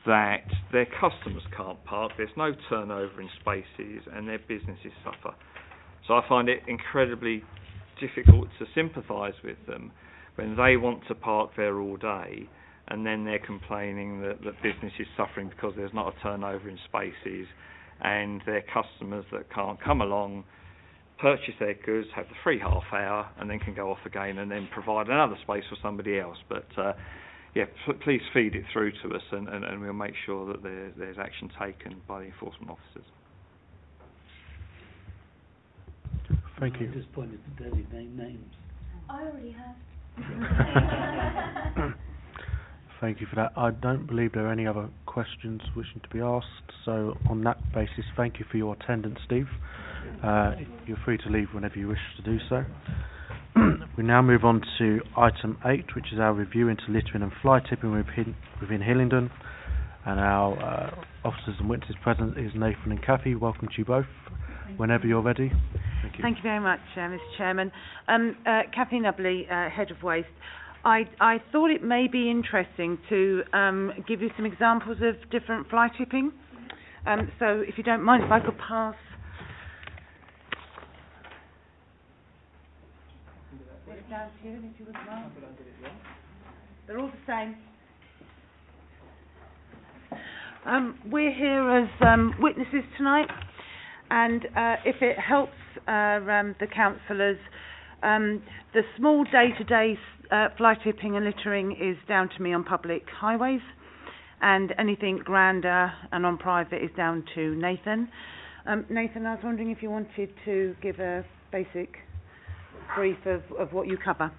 that their customers can't park, there's no turnover in spaces and their businesses suffer. So I find it incredibly difficult to sympathise with them when they want to park there all day and then they're complaining that business is suffering because there's not a turnover in spaces and their customers that can't come along, purchase their goods, have the free half hour and then can go off again and then provide another space for somebody else. But please feed it through to us and we'll make sure that there's action taken by the enforcement officers. Thank you. Just pointed to designate names. I already have. Thank you for that. I don't believe there are any other questions wishing to be asked, so on that basis, thank you for your attendance, Steve. You're free to leave whenever you wish to do so. We now move on to item 8, which is our review into littering and fly tipping within Hillingdon. And our officers and witnesses present is Nathan and Kathy. Welcome to you both. Whenever you're ready. Thank you. Thank you very much, Mr. Chairman. Kathy Nubley, Head of Waste. I thought it may be interesting to give you some examples of different fly tipping. So if you don't mind, if I could pass. Down to you, if you would mind. They're all the same. We're here as witnesses tonight, and if it helps the councillors, the small day-to-day fly tipping and littering is down to me on public highways, and anything grander and on private is down to Nathan. Nathan, I was wondering if you wanted to give a basic brief of what you cover.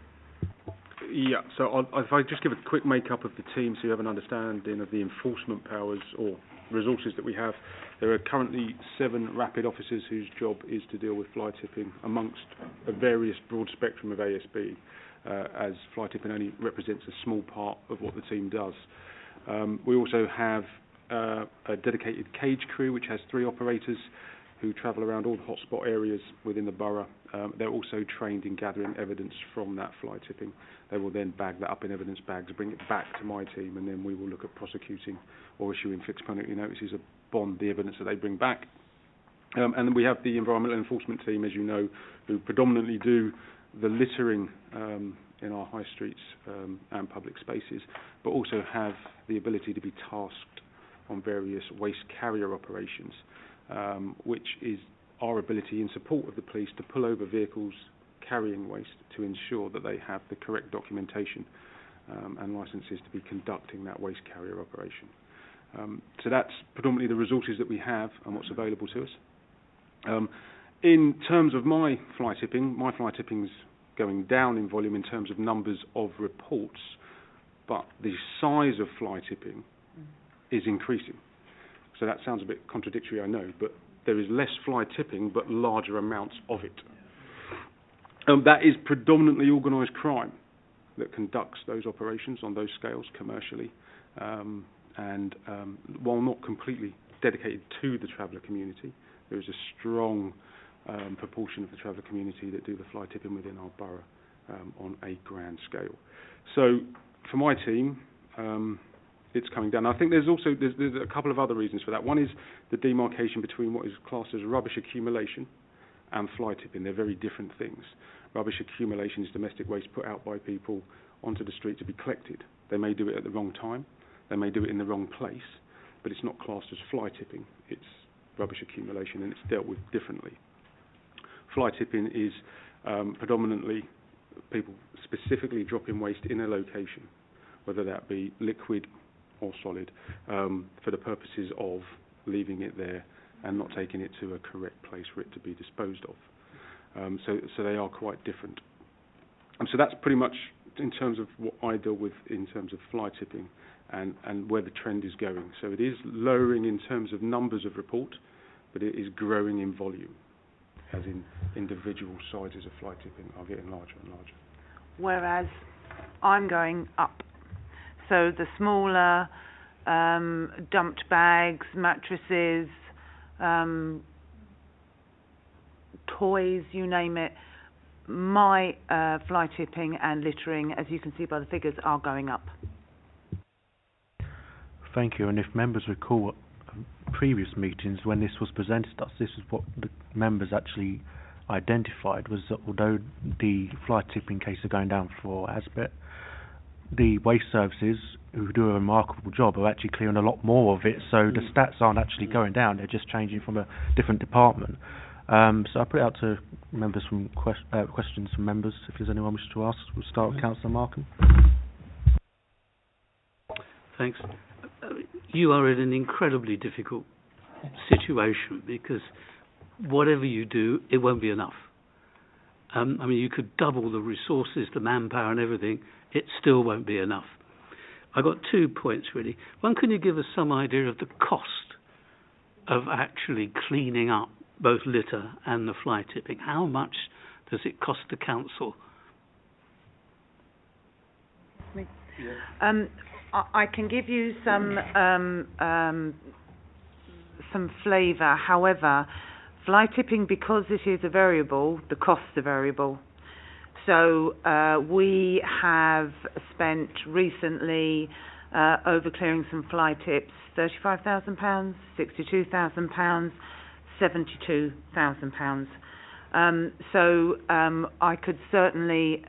Yeah, so if I just give a quick make-up of the team so you have an understanding of the enforcement powers or resources that we have. There are currently 7 rapid officers whose job is to deal with fly tipping amongst a various broad spectrum of ASB, as fly tipping only represents a small part of what the team does. We also have a dedicated cage crew which has 3 operators who travel around all the hotspot areas within the borough. They're also trained in gathering evidence from that fly tipping. They will then bag that up in evidence bags, bring it back to my team, and then we will look at prosecuting or issuing fixed penalty notices upon the evidence that they bring back. And then we have the environmental enforcement team, as you know, who predominantly do the littering in our high streets and public spaces, but also have the ability to be tasked on various waste carrier operations, which is our ability in support of the police to pull over vehicles carrying waste to ensure that they have the correct documentation and licences to be conducting that waste carrier operation. So that's predominantly the resources that we have and what's available to us. In terms of my fly tipping's going down in volume in terms of numbers of reports, but the size of fly tipping is increasing. So that sounds a bit contradictory, I know, but there is less fly tipping but larger amounts of it. That is predominantly organised crime that conducts those operations on those scales commercially, and while not completely dedicated to the traveller community, there is a strong proportion of the traveller community that do the fly tipping within our borough on a grand scale. So for my team, it's coming down. I think there's a couple of other reasons for that. One is the demarcation between what is classed as rubbish accumulation and fly tipping. They're very different things. Rubbish accumulation is domestic waste put out by people onto the street to be collected. They may do it at the wrong time, they may do it in the wrong place, but it's not classed as fly tipping, it's rubbish accumulation, and it's dealt with differently. Fly tipping is predominantly people specifically dropping waste in a location, whether that be liquid or solid, for the purposes of leaving it there and not taking it to a correct place for it to be disposed of. So they are quite different. So that's pretty much in terms of what I deal with in terms of fly tipping and where the trend is going. So it is lowering in terms of numbers of report, but it is growing in volume, as in individual sizes of fly tipping are getting larger and larger. Whereas I'm going up. So the smaller dumped bags, mattresses, toys, you name it, my fly tipping and littering, as you can see by the figures, are going up. Thank you. And if members recall previous meetings when this was presented to us, this is what the members actually identified, was that although the fly tipping cases are going down for Asbet, the waste services, who do a remarkable job, are actually clearing a lot more of it, so the stats aren't actually going down, they're just changing from a different department. So I put it out to members from questions from members, if there's anyone wishes to ask. We'll start with Councillor Markham. Thanks. You are in an incredibly difficult situation because whatever you do, it won't be enough. I mean, you could double the resources, the manpower and everything, it still won't be enough. I've got 2 points really. One, can you give us some idea of the cost of actually cleaning up both litter and the fly tipping? How much does it cost the council? I can give you some flavour. However, fly tipping, because it is a variable, the costs are variable. So we have spent recently over clearing some fly tips, £35,000, £62,000, £72,000. So I could certainly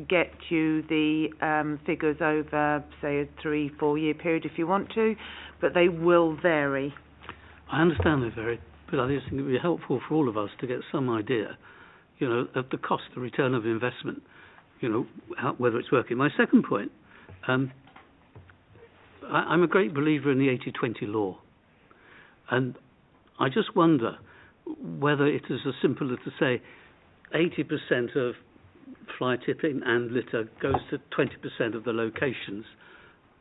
get you the figures over, say, a 3-4 year period if you want to, but they will vary. I understand they vary, but I just think it would be helpful for all of us to get some idea, you know, of the cost, the return of investment, you know, whether it's working. My second point, I'm a great believer in the 80-20 law, and I just wonder whether it is as simple as to say 80% of fly tipping and litter goes to 20% of the locations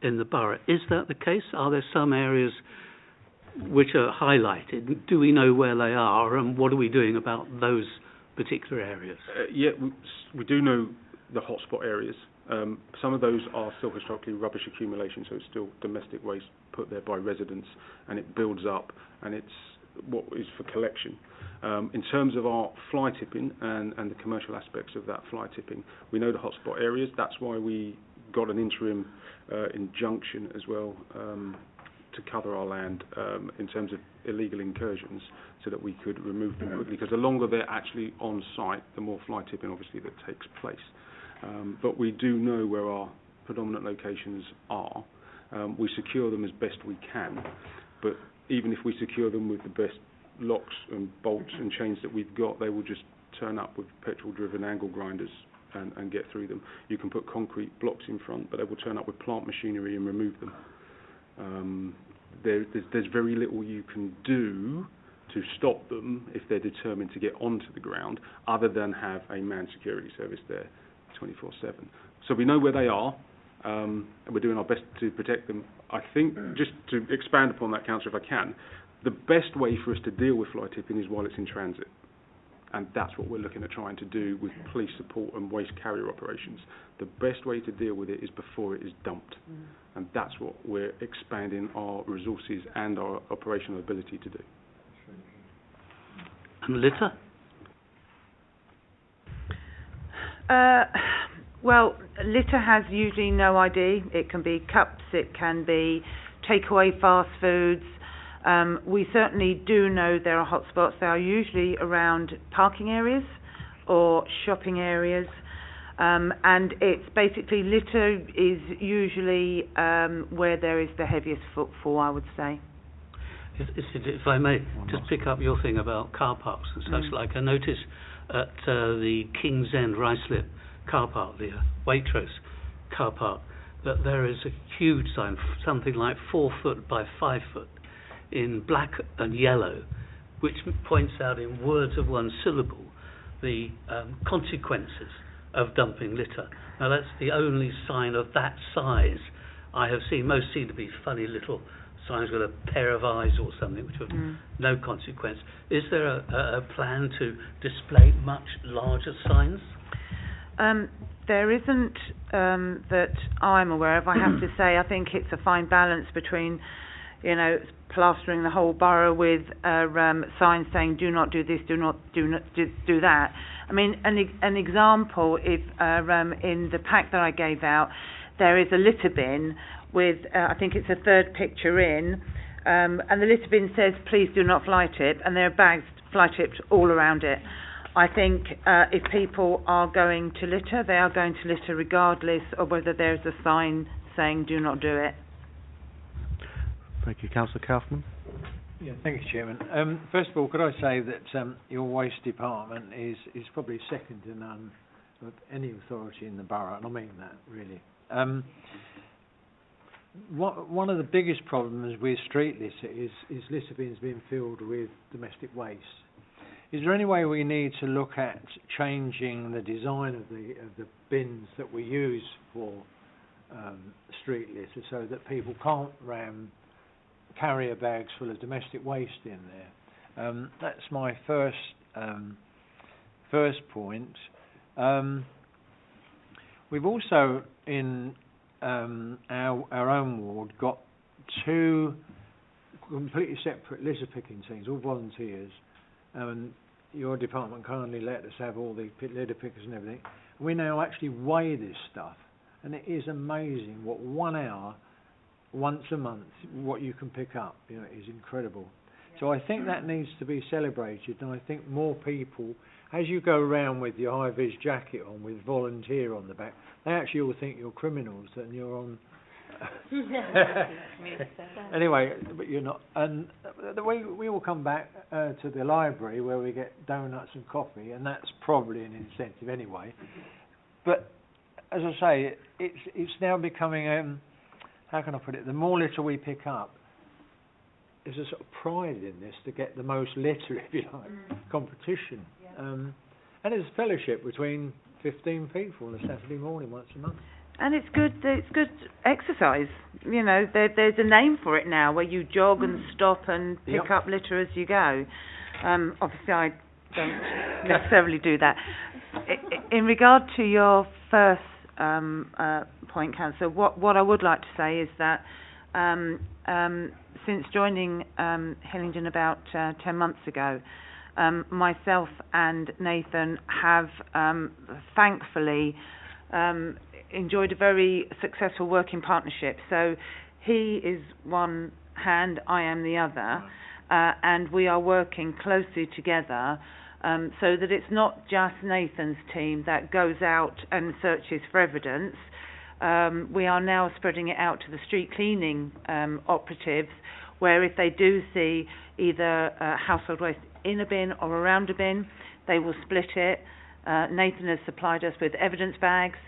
in the borough. Is that the case? Are there some areas which are highlighted? Do we know where they are, and what are we doing about those particular areas? Yeah, we do know the hotspot areas. Some of those are still historically rubbish accumulation, so it's still domestic waste put there by residents, and it builds up, and it's what is for collection. In terms of our fly tipping and the commercial aspects of that fly tipping, we know the hotspot areas. That's why we got an interim injunction as well to cover our land in terms of illegal incursions, so that we could remove them quickly, because the longer they're actually on site, the more fly tipping obviously that takes place. But we do know where our predominant locations are. We secure them as best we can, but even if we secure them with the best locks and bolts and chains that we've got, they will just turn up with petrol-driven angle grinders and get through them. You can put concrete blocks in front, but they will turn up with plant machinery and remove them. There's very little you can do to stop them if they're determined to get onto the ground, other than have a manned security service there 24/7. So we know where they are, and we're doing our best to protect them. I think, just to expand upon that, Councillor, if I can, the best way for us to deal with fly tipping is while it's in transit. And that's what we're looking at trying to do with police support and waste carrier operations. The best way to deal with it is before it is dumped. And that's what we're expanding our resources and our operational ability to do. And litter? Well, litter has usually no ID. It can be cups, it can be takeaway fast foods. We certainly do know there are hotspots. They are usually around parking areas or shopping areas. and it's basically litter is usually where there is the heaviest footfall, I would say. If I may just pick up your thing about car parks and such like, I noticed at the King's End Ruislip car park, the Waitrose car park, that there is a huge sign, something like 4 foot by 5 foot, in black and yellow, which points out in words of one syllable the consequences of dumping litter. Now that's the only sign of that size I have seen. Most seem to be funny little signs with a pair of eyes or something, which have no consequence. Is there a plan to display much larger signs? There isn't that I'm aware of. I have to say, I think it's a fine balance between, you know, plastering the whole borough with signs saying do not do this, do that. I mean, an example, if in the pack that I gave out, there is a litter bin with, I think it's a third picture in, and the litter bin says please do not fly tip, and there are bags fly tipped all around it. I think if people are going to litter, they are going to litter regardless of whether there's a sign saying do not do it. Thank you. Councillor Kaufman. Yeah, thank you, Chairman. First of all, could I say that your waste department is probably second to none of any authority in the borough, and I mean that, really. One of the biggest problems with street litter is litter bins being filled with domestic waste. Is there any way we need to look at changing the design of the bins that we use for street litter so that people can't ram carrier bags full of domestic waste in there? That's my first point. We've also in our own ward got 2 completely separate litter picking teams, all volunteers. Your department kindly let us have all the litter pickers and everything. We now actually weigh this stuff, and it is amazing what 1 hour once a month what you can pick up. You know, it is incredible. So I think that needs to be celebrated, and I think more people, as you go around with your high-vis jacket on with volunteer on the back, they actually all think you're criminals and you're on. Anyway, but you're not. And we will come back to the library where we get donuts and coffee, and that's probably an incentive anyway. But as I say, it's now becoming how can I put it? The more litter we pick up, there's a sort of pride in this to get the most litter, if you like, competition. And it's a fellowship between 15 people on a Saturday morning once a month. And it's good exercise. You know, there's a name for it now, where you jog and stop and pick up litter as you go. Obviously, I don't necessarily do that. In regard to your first point, Councillor, what I would like to say is that since joining Hillingdon about 10 months ago, myself and Nathan have thankfully enjoyed a very successful working partnership. So he is one hand, I am the other, and we are working closely together so that it's not just Nathan's team that goes out and searches for evidence. We are now spreading it out to the street cleaning operatives, where if they do see either household waste in a bin or around a bin, they will split it. Nathan has supplied us with evidence bags.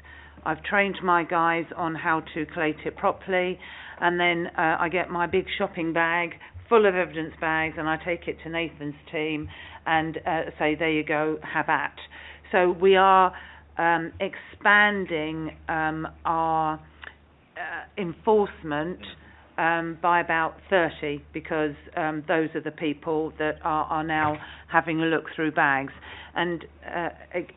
I've trained my guys on how to collate it properly, and then I get my big shopping bag full of evidence bags and I take it to Nathan's team and say, there you go, have at. So we are expanding our enforcement by about 30, because those are the people that are now having a look through bags. And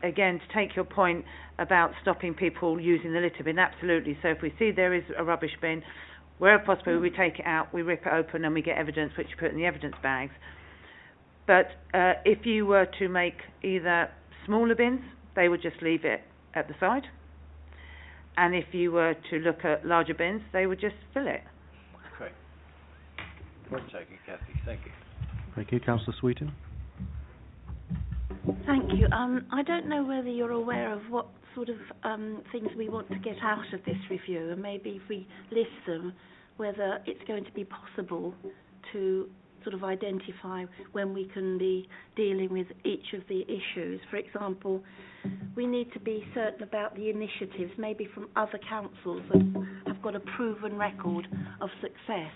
again, to take your point about stopping people using the litter bin, absolutely. So if we see there is a rubbish bin, wherever possible, we take it out, we rip it open, and we get evidence which you put in the evidence bags. But if you were to make either smaller bins, they would just leave it at the side. And if you were to look at larger bins, they would just fill it. Okay. Point taken, Kathy. Thank you. Thank you. Councillor Sweetin. Thank you. I don't know whether you're aware of what's sort of things we want to get out of this review, and maybe if we list them, whether it's going to be possible to sort of identify when we can be dealing with each of the issues. For example, we need to be certain about the initiatives, maybe from other councils that have got a proven record of success.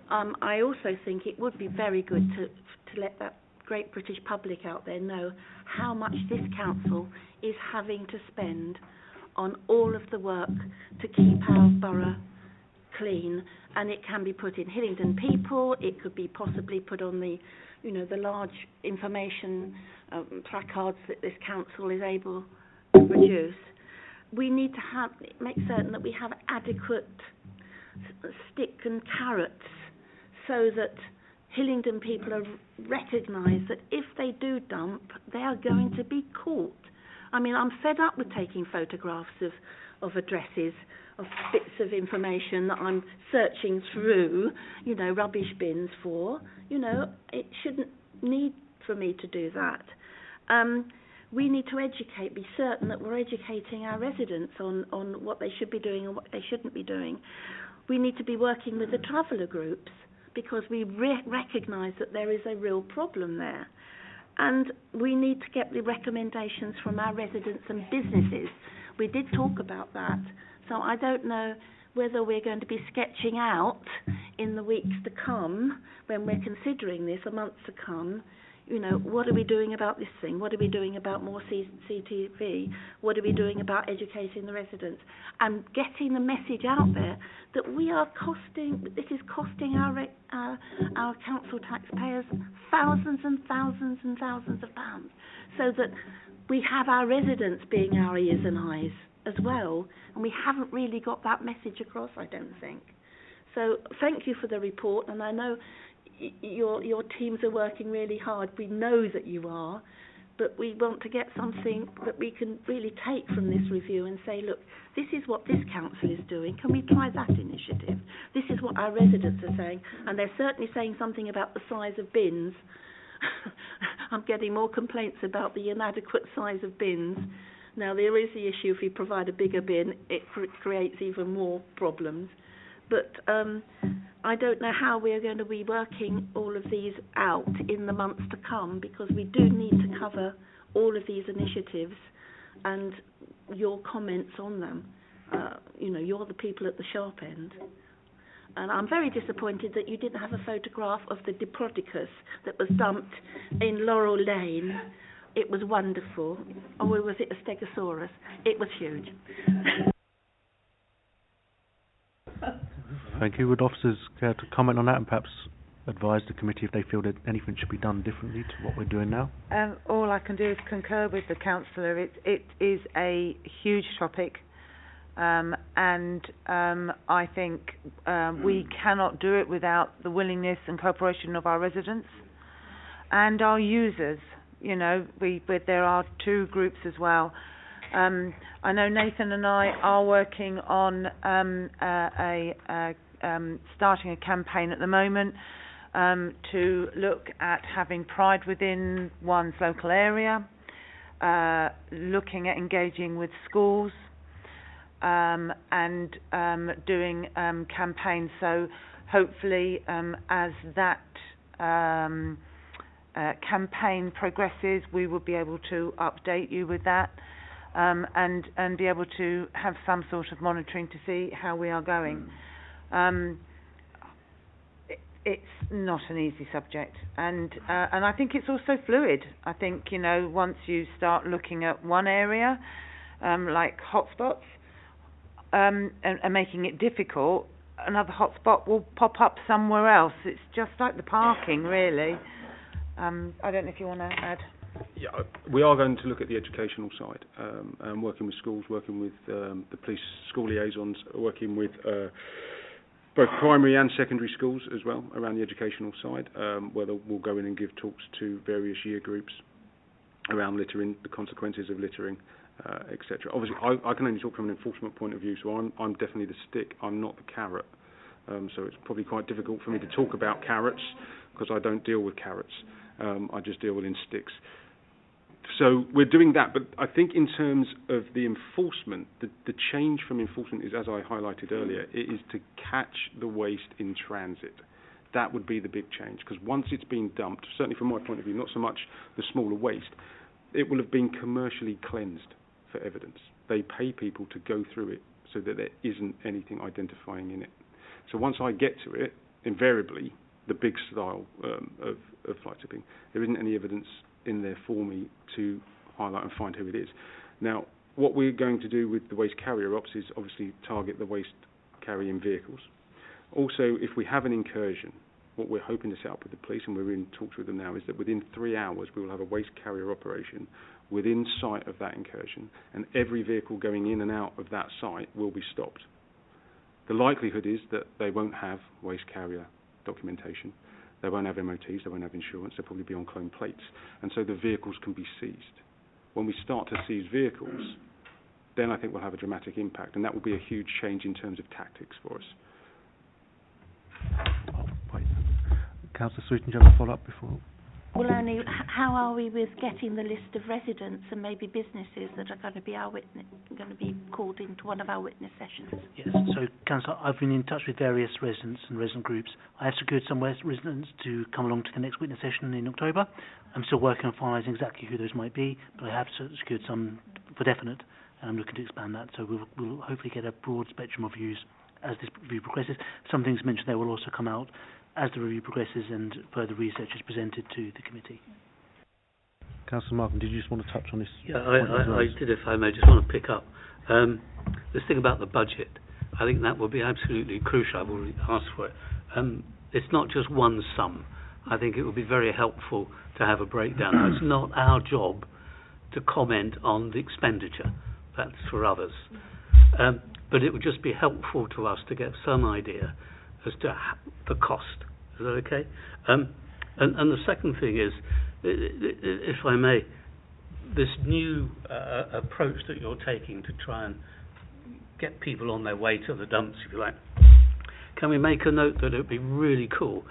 I also think it would be very good to let that great British public out there know how much this council is having to spend on all of the work to keep our borough clean, and it can be put in Hillingdon People, it could be possibly put on the, you know, the large information placards that this council is able to produce. We need to make certain that we have adequate stick and carrots so that Hillingdon people are recognise that if they do dump, they are going to be caught. I mean, I'm fed up with taking photographs of addresses, of bits of information that I'm searching through, you know, rubbish bins for. You know, it shouldn't need for me to do that. We need to educate, be certain that we're educating our residents on what they should be doing and what they shouldn't be doing. We need to be working with the traveller groups because we recognise that there is a real problem there. And we need to get the recommendations from our residents and businesses. We did talk about that. So I don't know whether we're going to be sketching out in the weeks to come, when we're considering this, a month to come, you know, what are we doing about this thing? What are we doing about more CTV? What are we doing about educating the residents? And getting the message out there that this is costing our council taxpayers thousands and thousands and thousands of pounds, so that we have our residents being our ears and eyes as well, and we haven't really got that message across, I don't think. So thank you for the report, and I know your teams are working really hard. We know that you are, but we want to get something that we can really take from this review and say, look, this is what this council is doing. Can we try that initiative? This is what our residents are saying, and they're certainly saying something about the size of bins. I'm getting more complaints about the inadequate size of bins. Now, there is the issue, if we provide a bigger bin, it creates even more problems. But I don't know how we're going to be working all of these out in the months to come, because we do need to cover all of these initiatives and your comments on them. You know, you're the people at the sharp end. And I'm very disappointed that you didn't have a photograph of the Diplodocus that was dumped in Laurel Lane. It was wonderful. Or was it a Stegosaurus? It was huge. Thank you. Would officers care to comment on that and perhaps advise the committee if they feel that anything should be done differently to what we're doing now? All I can do is concur with the councillor. It is a huge topic, and I think we cannot do it without the willingness and cooperation of our residents and our users. You know, there are two groups as well. I know Nathan and I are working on starting a campaign at the moment to look at having pride within one's local area, looking at engaging with schools, and doing campaigns. So hopefully, as that campaign progresses, we will be able to update you with that, and be able to have some sort of monitoring to see how we are going. It's not an easy subject, and I think it's also fluid. I think, you know, once you start looking at one area, like hotspots, and making it difficult, another hotspot will pop up somewhere else. It's just like the parking, really. I don't know if you want to add. Yeah, we are going to look at the educational side, and working with schools, working with the police school liaisons, working with both primary and secondary schools as well around the educational side, where we'll go in and give talks to various year groups around littering, the consequences of littering, etc. Obviously, I can only talk from an enforcement point of view, so I'm definitely the stick, I'm not the carrot. So it's probably quite difficult for me to talk about carrots, because I don't deal with carrots. I just deal with sticks. So we're doing that, but I think in terms of the enforcement, the change from enforcement is, as I highlighted earlier, it is to catch the waste in transit. That would be the big change, because once it's been dumped, certainly from my point of view, not so much the smaller waste, it will have been commercially cleansed for evidence. They pay people to go through it so that there isn't anything identifying in it. So once I get to it, invariably, the big style of fly tipping, there isn't any evidence in there for me to highlight and find who it is. Now, what we're going to do with the waste carrier ops is obviously target the waste carrying vehicles. Also, if we have an incursion, what we're hoping to set up with the police, and we're in talks with them now, is that within 3 hours we will have a waste carrier operation within sight of that incursion, and every vehicle going in and out of that site will be stopped. The likelihood is that they won't have waste carrier documentation, they won't have MOTs, they won't have insurance, they'll probably be on clone plates, and so the vehicles can be seized. When we start to seize vehicles, then I think we'll have a dramatic impact, and that will be a huge change in terms of tactics for us. Councillor Sweeten, do you have a follow-up before? Well, only how are we with getting the list of residents and maybe businesses that are going to be going to be called into one of our witness sessions? Yes, so Councillor, I've been in touch with various residents and resident groups. I have secured some residents to come along to the next witness session in October. I'm still working on finalising exactly who those might be, but I have secured some for definite, and I'm looking to expand that, so we'll hopefully get a broad spectrum of views as this review progresses. Some things mentioned there will also come out as the review progresses and further research is presented to the committee. Councillor Markham, did you just want to touch on this? Yeah, I did, if I may, just want to pick up. This thing about the budget, I think that will be absolutely crucial. I've already asked for it. It's not just one sum. I think it would be very helpful to have a breakdown. Now, it's not our job to comment on the expenditure. That's for others. But it would just be helpful to us to get some idea as to the cost. Is that okay? And the second thing is, if I may, this new approach that you're taking to try and get people on their way to the dumps, if you like, can we make a note that it would be really cool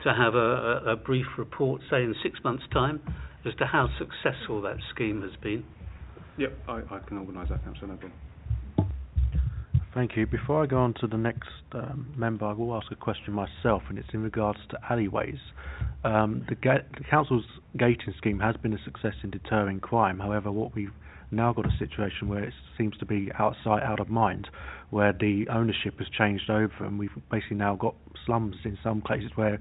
to have a brief report, say in 6 months' time, as to how successful that scheme has been? Yep, I can organise that, Councillor, no problem. Thank you. Before I go on to the next member, I will ask a question myself, and it's in regards to alleyways. The council's gating scheme has been a success in deterring crime. However, what we've now got a situation where it seems to be out of sight, out of mind, where the ownership has changed over, and we've basically now got slums in some places where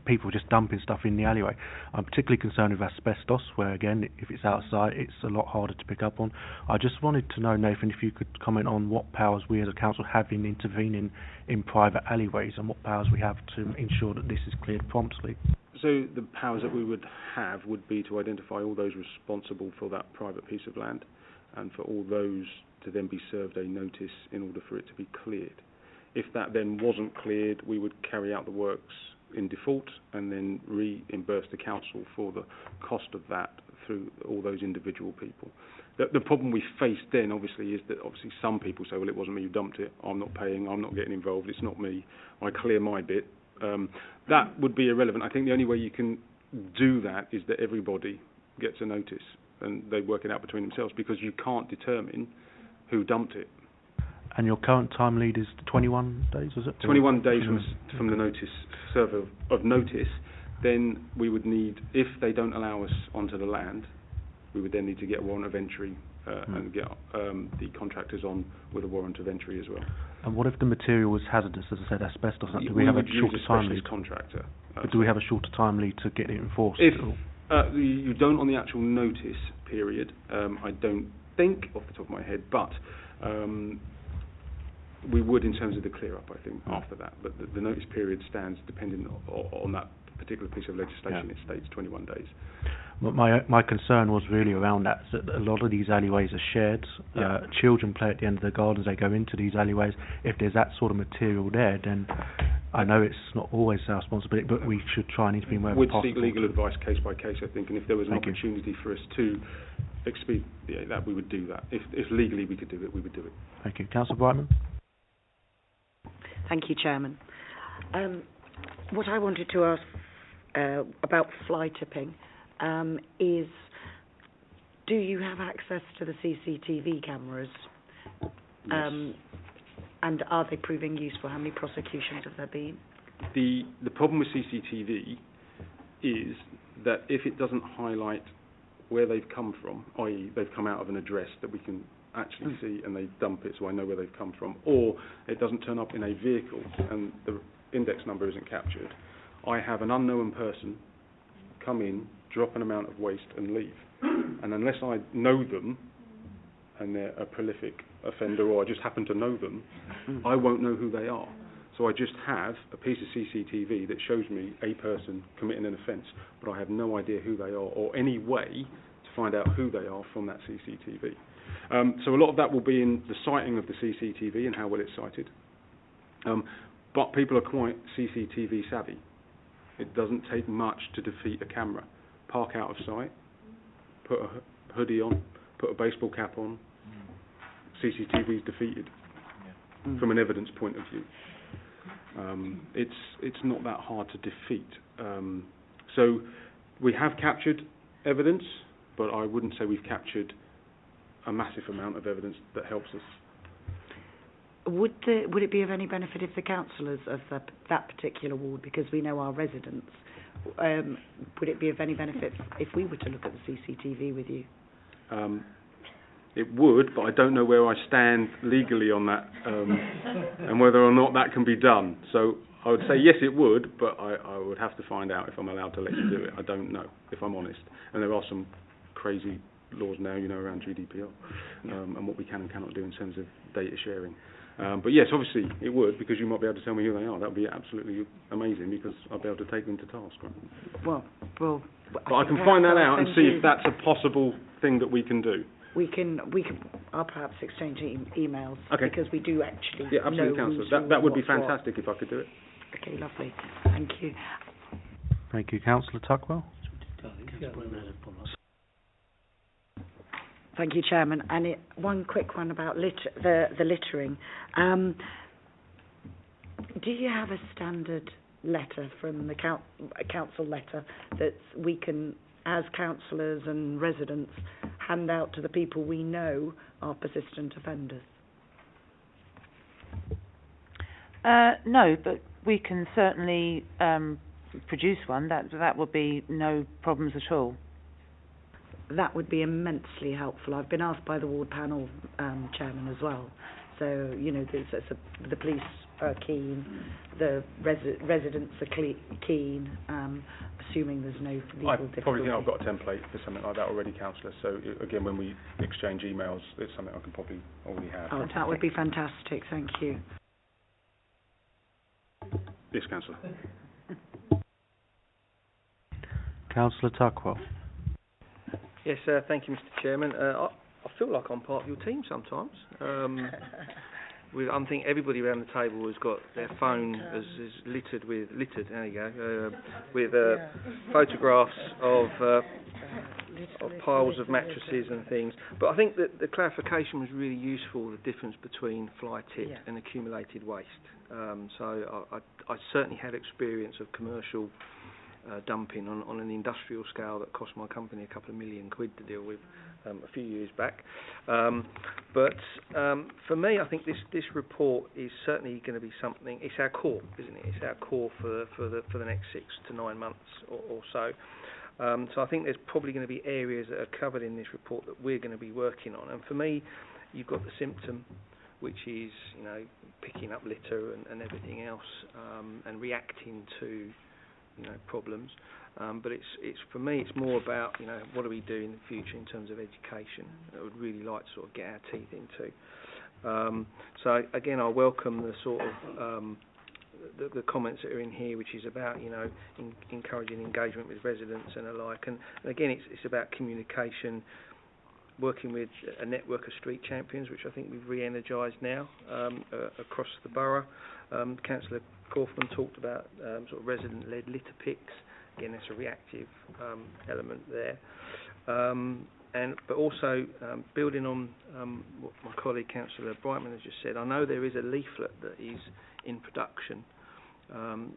people are just dumping stuff in the alleyway. I'm particularly concerned with asbestos, where again, if it's outside, it's a lot harder to pick up on. I just wanted to know, Nathan, if you could comment on what powers we as a council have in intervening in private alleyways, and what powers we have to ensure that this is cleared promptly. So the powers that we would have would be to identify all those responsible for that private piece of land, and for all those to then be served a notice in order for it to be cleared. If that then wasn't cleared, we would carry out the works in default and then reimburse the council for the cost of that through all those individual people. The problem we face then obviously is that obviously some people say, well, it wasn't me who dumped it, I'm not paying, I'm not getting involved, it's not me, I clear my bit. That would be irrelevant. I think the only way you can do that is that everybody gets a notice and they work it out between themselves, because you can't determine who dumped it. And your current time lead is 21 days, is it? 21 days from the notice, serve of notice. Then we would need, if they don't allow us onto the land, we would then need to get a warrant of entry and get the contractors on with a warrant of entry as well. And what if the material was hazardous, as I said, asbestos? Do we have a shorter time lead? Contractor. But do we have a shorter time lead to get it enforced? If you don't on the actual notice period, I don't think off the top of my head, but we would in terms of the clear up, I think, after that. But the notice period stands depending on that particular piece of legislation. It states 21 days. But my concern was really around that a lot of these alleyways are shared. Children play at the end of the gardens, they go into these alleyways. If there's that sort of material there, then I know it's not always our responsibility, but we should try and intervene wherever possible. We'd seek legal advice case by case, I think, and if there was an opportunity for us to expedite that, we would do that. If legally we could do it, we would do it. Thank you. Councillor Brightman? Thank you, Chairman. What I wanted to ask about fly tipping is, Do you have access to the CCTV cameras? Yes. And are they proving useful? How many prosecutions have there been? The problem with CCTV is that if it doesn't highlight where they've come from, i.e. they've come out of an address that we can actually see and they dump it so I know where they've come from, or it doesn't turn up in a vehicle and the index number isn't captured, I have an unknown person come in, drop an amount of waste and leave. And unless I know them and they're a prolific offender or I just happen to know them, I won't know who they are. So I just have a piece of CCTV that shows me a person committing an offence, but I have no idea who they are or any way to find out who they are from that CCTV. So a lot of that will be in the sighting of the CCTV and how well it's sighted. But people are quite CCTV savvy. It doesn't take much to defeat a camera. Park out of sight, put a hoodie on, put a baseball cap on, CCTV is defeated from an evidence point of view. It's not that hard to defeat. So we have captured evidence, but I wouldn't say we've captured a massive amount of evidence that helps us. Would it be of any benefit if the councillors of that particular ward, because we know our residents, would it be of any benefit if we were to look at the CCTV with you? It would, but I don't know where I stand legally on that and whether or not that can be done. So I would say yes, it would, but I would have to find out if I'm allowed to let you do it. I don't know, if I'm honest. And there are some crazy laws now, around GDPR and what we can and cannot do in terms of data sharing. But yes, obviously it would, because you might be able to tell me who they are. That would be absolutely amazing, because I'll be able to take them to task. Right? Well, but I can find that out and see if that's a possible thing that we can do. I'll perhaps exchange emails, okay. Because we do actually absolutely, know who's that would be what. fantastic if I could do it. Okay, lovely. Thank you. Thank you, Councillor Tuckwell. Thank you, Chairman. And one quick one about the littering. Do you have a standard letter from the council letter that we can, as councillors and residents, hand out to the people we know are persistent offenders? No, but we can certainly produce one. That would be no problems at all. That would be immensely helpful. I've been asked by the ward panel chairman as well. So, the police are keen, the residents are keen, assuming there's no legal difficulty. I probably think I've got a template for something like that already, Councillor. So, again, when we exchange emails, it's something I can probably already have. Oh, that would be fantastic. Thank you. Yes, Councillor. Councillor Tuckwell. Yes, thank you, Mr. Chairman. I feel like I'm part of your team sometimes. I think everybody around the table has got their phone is littered. There you go, with photographs of piles of mattresses and things. But I think that the clarification was really useful. The difference between fly tip and accumulated waste. So I certainly had experience of commercial dumping on an industrial scale that cost my company a couple of million quid to deal with a few years back. But for me, I think this report is certainly going to be something. It's our core, isn't it? It's our core for the next 6 to 9 months or so. So I think there's probably going to be areas that are covered in this report that we're going to be working on. And for me, you've got the symptom, which is picking up litter and everything else, and reacting to problems, but it's for me it's more about what do we do in the future in terms of education that I would really like to sort of get our teeth into. So again, I welcome the sort of the comments that are in here, which is about encouraging engagement with residents and alike, and again it's about communication, working with a network of street champions, which I think we've re-energised now across the borough. Councillor Kaufman talked about sort of resident-led litter picks. Again, there's a reactive element there. But also building on what my colleague Councillor Brightman has just said, I know there is a leaflet that is in production,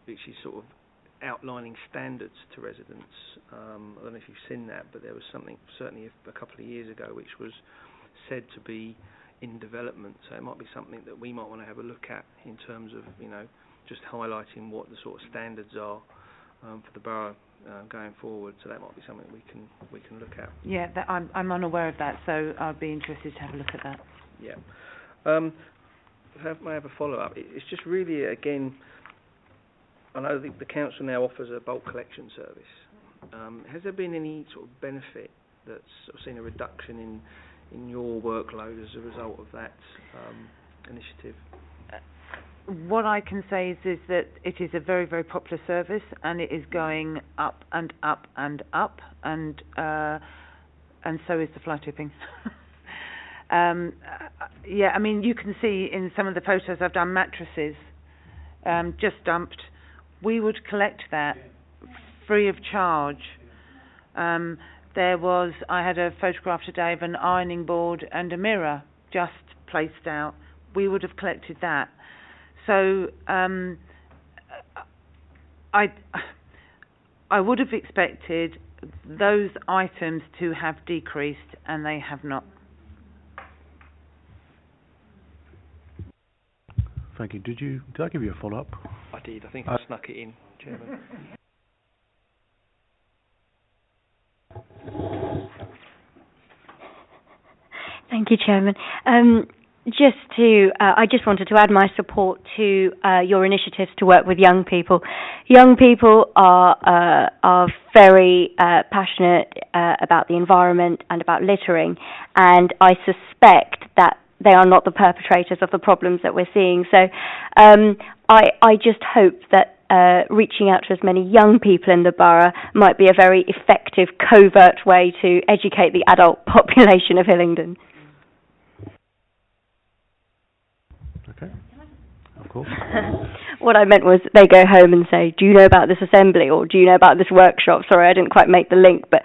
which is sort of outlining standards to residents. I don't know if you've seen that, but there was something certainly a couple of years ago which was said to be in development. So it might be something that we might want to have a look at in terms of, just highlighting what the sort of standards are for the borough going forward. So that might be something we can look at. Yeah, I'm unaware of that, so I'd be interested to have a look at that. Yeah. May I have a follow-up? It's just really, again, I know the council now offers a bulk collection service. Has there been any sort of benefit that's sort of seen a reduction in your workload as a result of that initiative? What I can say is that it is a very, very popular service, and it is going up and up and up, and so is the fly tipping. Yeah, I mean, you can see in some of the photos I've done mattresses just dumped. We would collect that free of charge. I had a photograph today of an ironing board and a mirror just placed out. We would have collected that. So I would have expected those items to have decreased, and they have not. Thank you. Did I give you a follow-up? I did. I think I snuck it in, Chairman. Thank you, Chairman. I just wanted to add my support to your initiatives to work with young people. Young people are very passionate about the environment and about littering, and I suspect that they are not the perpetrators of the problems that we're seeing. So I just hope that reaching out to as many young people in the borough might be a very effective, covert way to educate the adult population of Hillingdon. Okay, of course. What I meant was they go home and say, do you know about this assembly, or do you know about this workshop? Sorry, I didn't quite make the link, but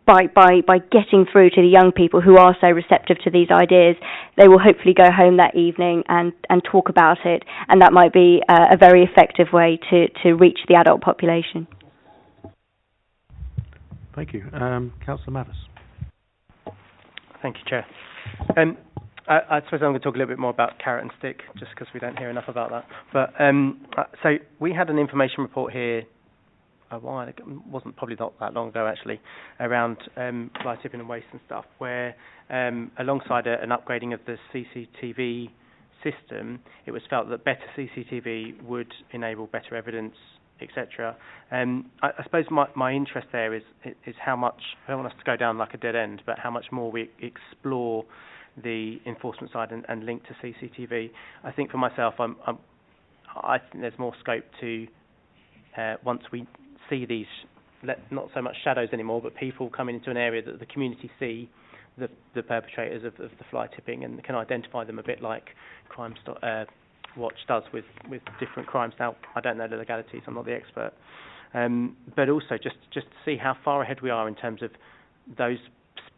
by getting through to the young people who are so receptive to these ideas, they will hopefully go home that evening and talk about it, and that might be a very effective way to reach the adult population. Thank you. Councillor Mathis. Thank you, Chair. I suppose I'm going to talk a little bit more about carrot and stick, just because we don't hear enough about that. But so we had an information report here a while ago, wasn't probably not that long ago actually, around fly tipping and waste and stuff, where alongside an upgrading of the CCTV system, it was felt that better CCTV would enable better evidence, etc. I suppose my interest there is how much, I don't want us to go down like a dead end, but how much more we explore the enforcement side and link to CCTV. I think for myself, I think there's more scope to, once we see these, not so much shadows anymore, but people coming into an area that the community see the perpetrators of the fly tipping and can identify them a bit like Crime Watch does with different crimes. Now, I don't know the legalities, I'm not the expert. But also just to see how far ahead we are in terms of those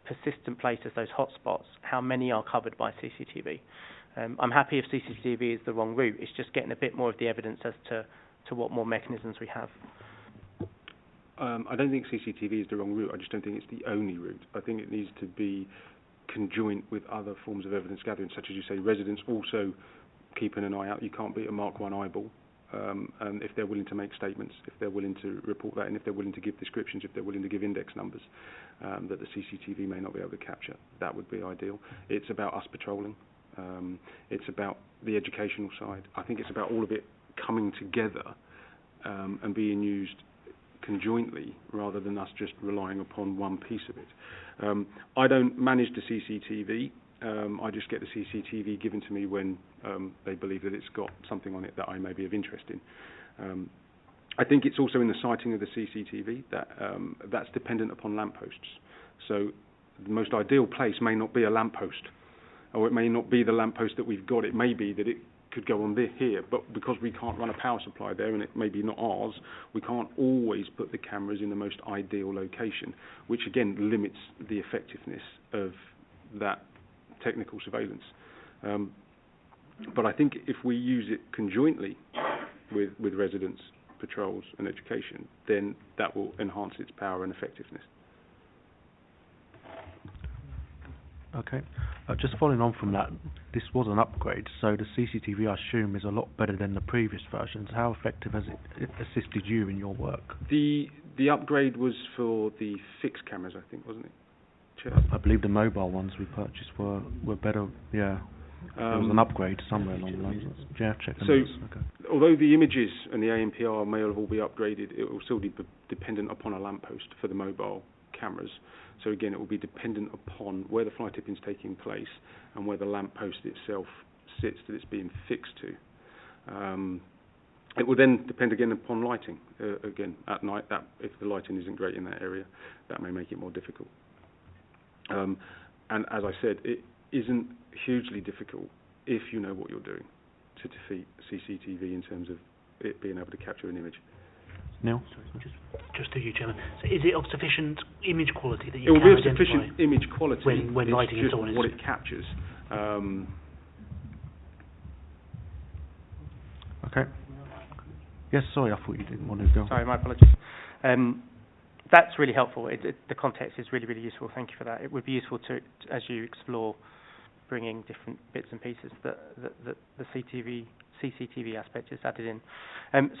persistent places, those hotspots, how many are covered by CCTV. I'm happy if CCTV is the wrong route. It's just getting a bit more of the evidence as to what more mechanisms we have. I don't think CCTV is the wrong route. I just don't think it's the only route. I think it needs to be conjoint with other forms of evidence gathering, such as you say, residents also keeping an eye out. You can't beat a Mark 1 eyeball. And if they're willing to make statements, if they're willing to report that, and if they're willing to give descriptions, if they're willing to give index numbers that the CCTV may not be able to capture, that would be ideal. It's about us patrolling. It's about the educational side. I think it's about all of it coming together and being used conjointly rather than us just relying upon one piece of it. I don't manage the CCTV. I just get the CCTV given to me when they believe that it's got something on it that I may be of interest in. I think it's also in the sighting of the CCTV that that's dependent upon lampposts. So the most ideal place may not be a lamppost, or it may not be the lamppost that we've got. It may be that it could go on here, but because we can't run a power supply there and it may be not ours, we can't always put the cameras in the most ideal location, which again limits the effectiveness of that technical surveillance. But I think if we use it conjointly with residents, patrols and education, then that will enhance its power and effectiveness. Okay. Just following on from that, this was an upgrade, so the CCTV, I assume, is a lot better than the previous versions. How effective has it assisted you in your work? The upgrade was for the fixed cameras, I think, wasn't it? I believe the mobile ones we purchased were better, yeah. There was an upgrade somewhere along the lines. Jeff, check them. Okay. Although the images and the ANPR may all be upgraded, it will still be dependent upon a lamppost for the mobile cameras. So again, it will be dependent upon where the fly tipping is taking place and where the lamppost itself sits that it's being fixed to. It will then depend again upon lighting. Again, at night, that if the lighting isn't great in that area, that may make it more difficult. And as I said, it isn't hugely difficult if you know what you're doing to defeat CCTV in terms of it being able to capture an image. Neil? Just to you, Chairman. So is it of sufficient image quality that you can identify? It will be of sufficient image quality when lighting and so on is... what it captures. Okay. Yes, sorry, I thought you didn't want to go. Sorry, my apologies. That's really helpful. The context is really, really useful. Thank you for that. It would be useful to as you explore bringing different bits and pieces that the CCTV aspect is added in.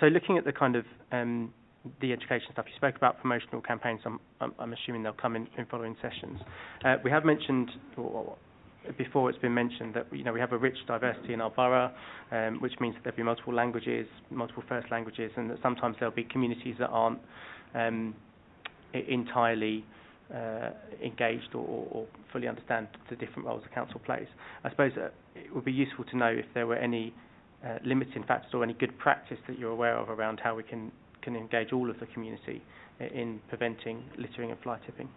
So looking at the kind of the education stuff, you spoke about promotional campaigns. I'm assuming they'll come in following sessions. We have mentioned, or before it's been mentioned, that we have a rich diversity in our borough, which means that there'll be multiple languages, multiple first languages, and that sometimes there'll be communities that aren't entirely engaged or fully understand the different roles the council plays. I suppose it would be useful to know if there were any limiting factors or any good practice that you're aware of around how we can engage all of the community in preventing littering and fly tipping.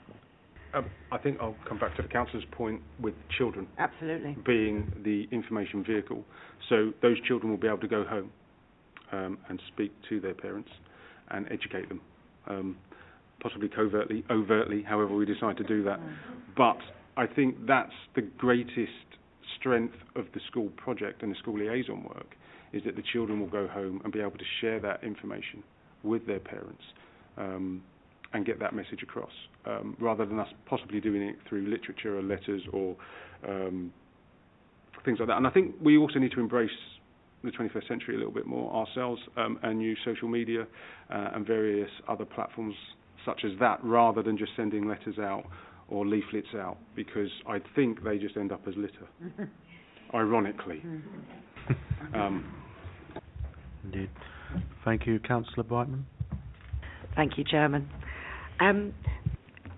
I think I'll come back to the councillor's point with children. Absolutely. Being the information vehicle. So those children will be able to go home and speak to their parents and educate them. Possibly covertly, overtly, however we decide to do that. But I think that's the greatest strength of the school project and the school liaison work, is that the children will go home and be able to share that information with their parents and get that message across, rather than us possibly doing it through literature or letters or things like that. And I think we also need to embrace the 21st century a little bit more ourselves and use social media and various other platforms such as that, rather than just sending letters out or leaflets out, because I think they just end up as litter, ironically. Indeed. Thank you, Councillor Brightman. Thank you, Chairman.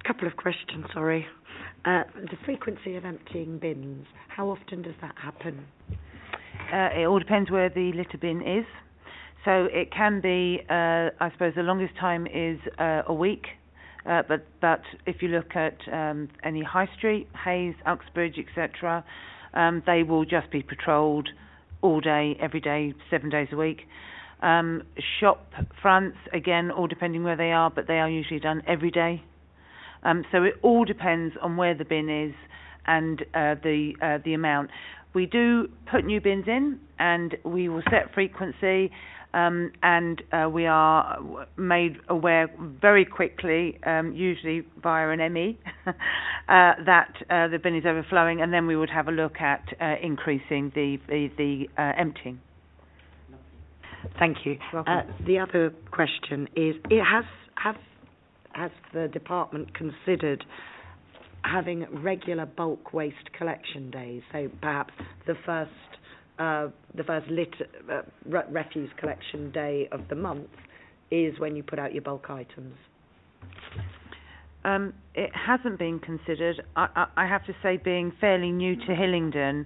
Couple of questions, sorry. The frequency of emptying bins, how often does that happen? It all depends where the litter bin is. So it can be, I suppose the longest time is a week, but if you look at any high street, Hayes, Uxbridge, etc., they will just be patrolled all day, every day, 7 days a week. Shop fronts, again, all depending where they are, but they are usually done every day. So it all depends on where the bin is and the amount. We do put new bins in, and we will set frequency, and we are made aware very quickly, usually via an ME, that the bin is overflowing, and then we would have a look at increasing the emptying. Thank you. The other question is, has the department considered having regular bulk waste collection days? So perhaps the first refuse collection day of the month is when you put out your bulk items. It hasn't been considered. I have to say, being fairly new to Hillingdon,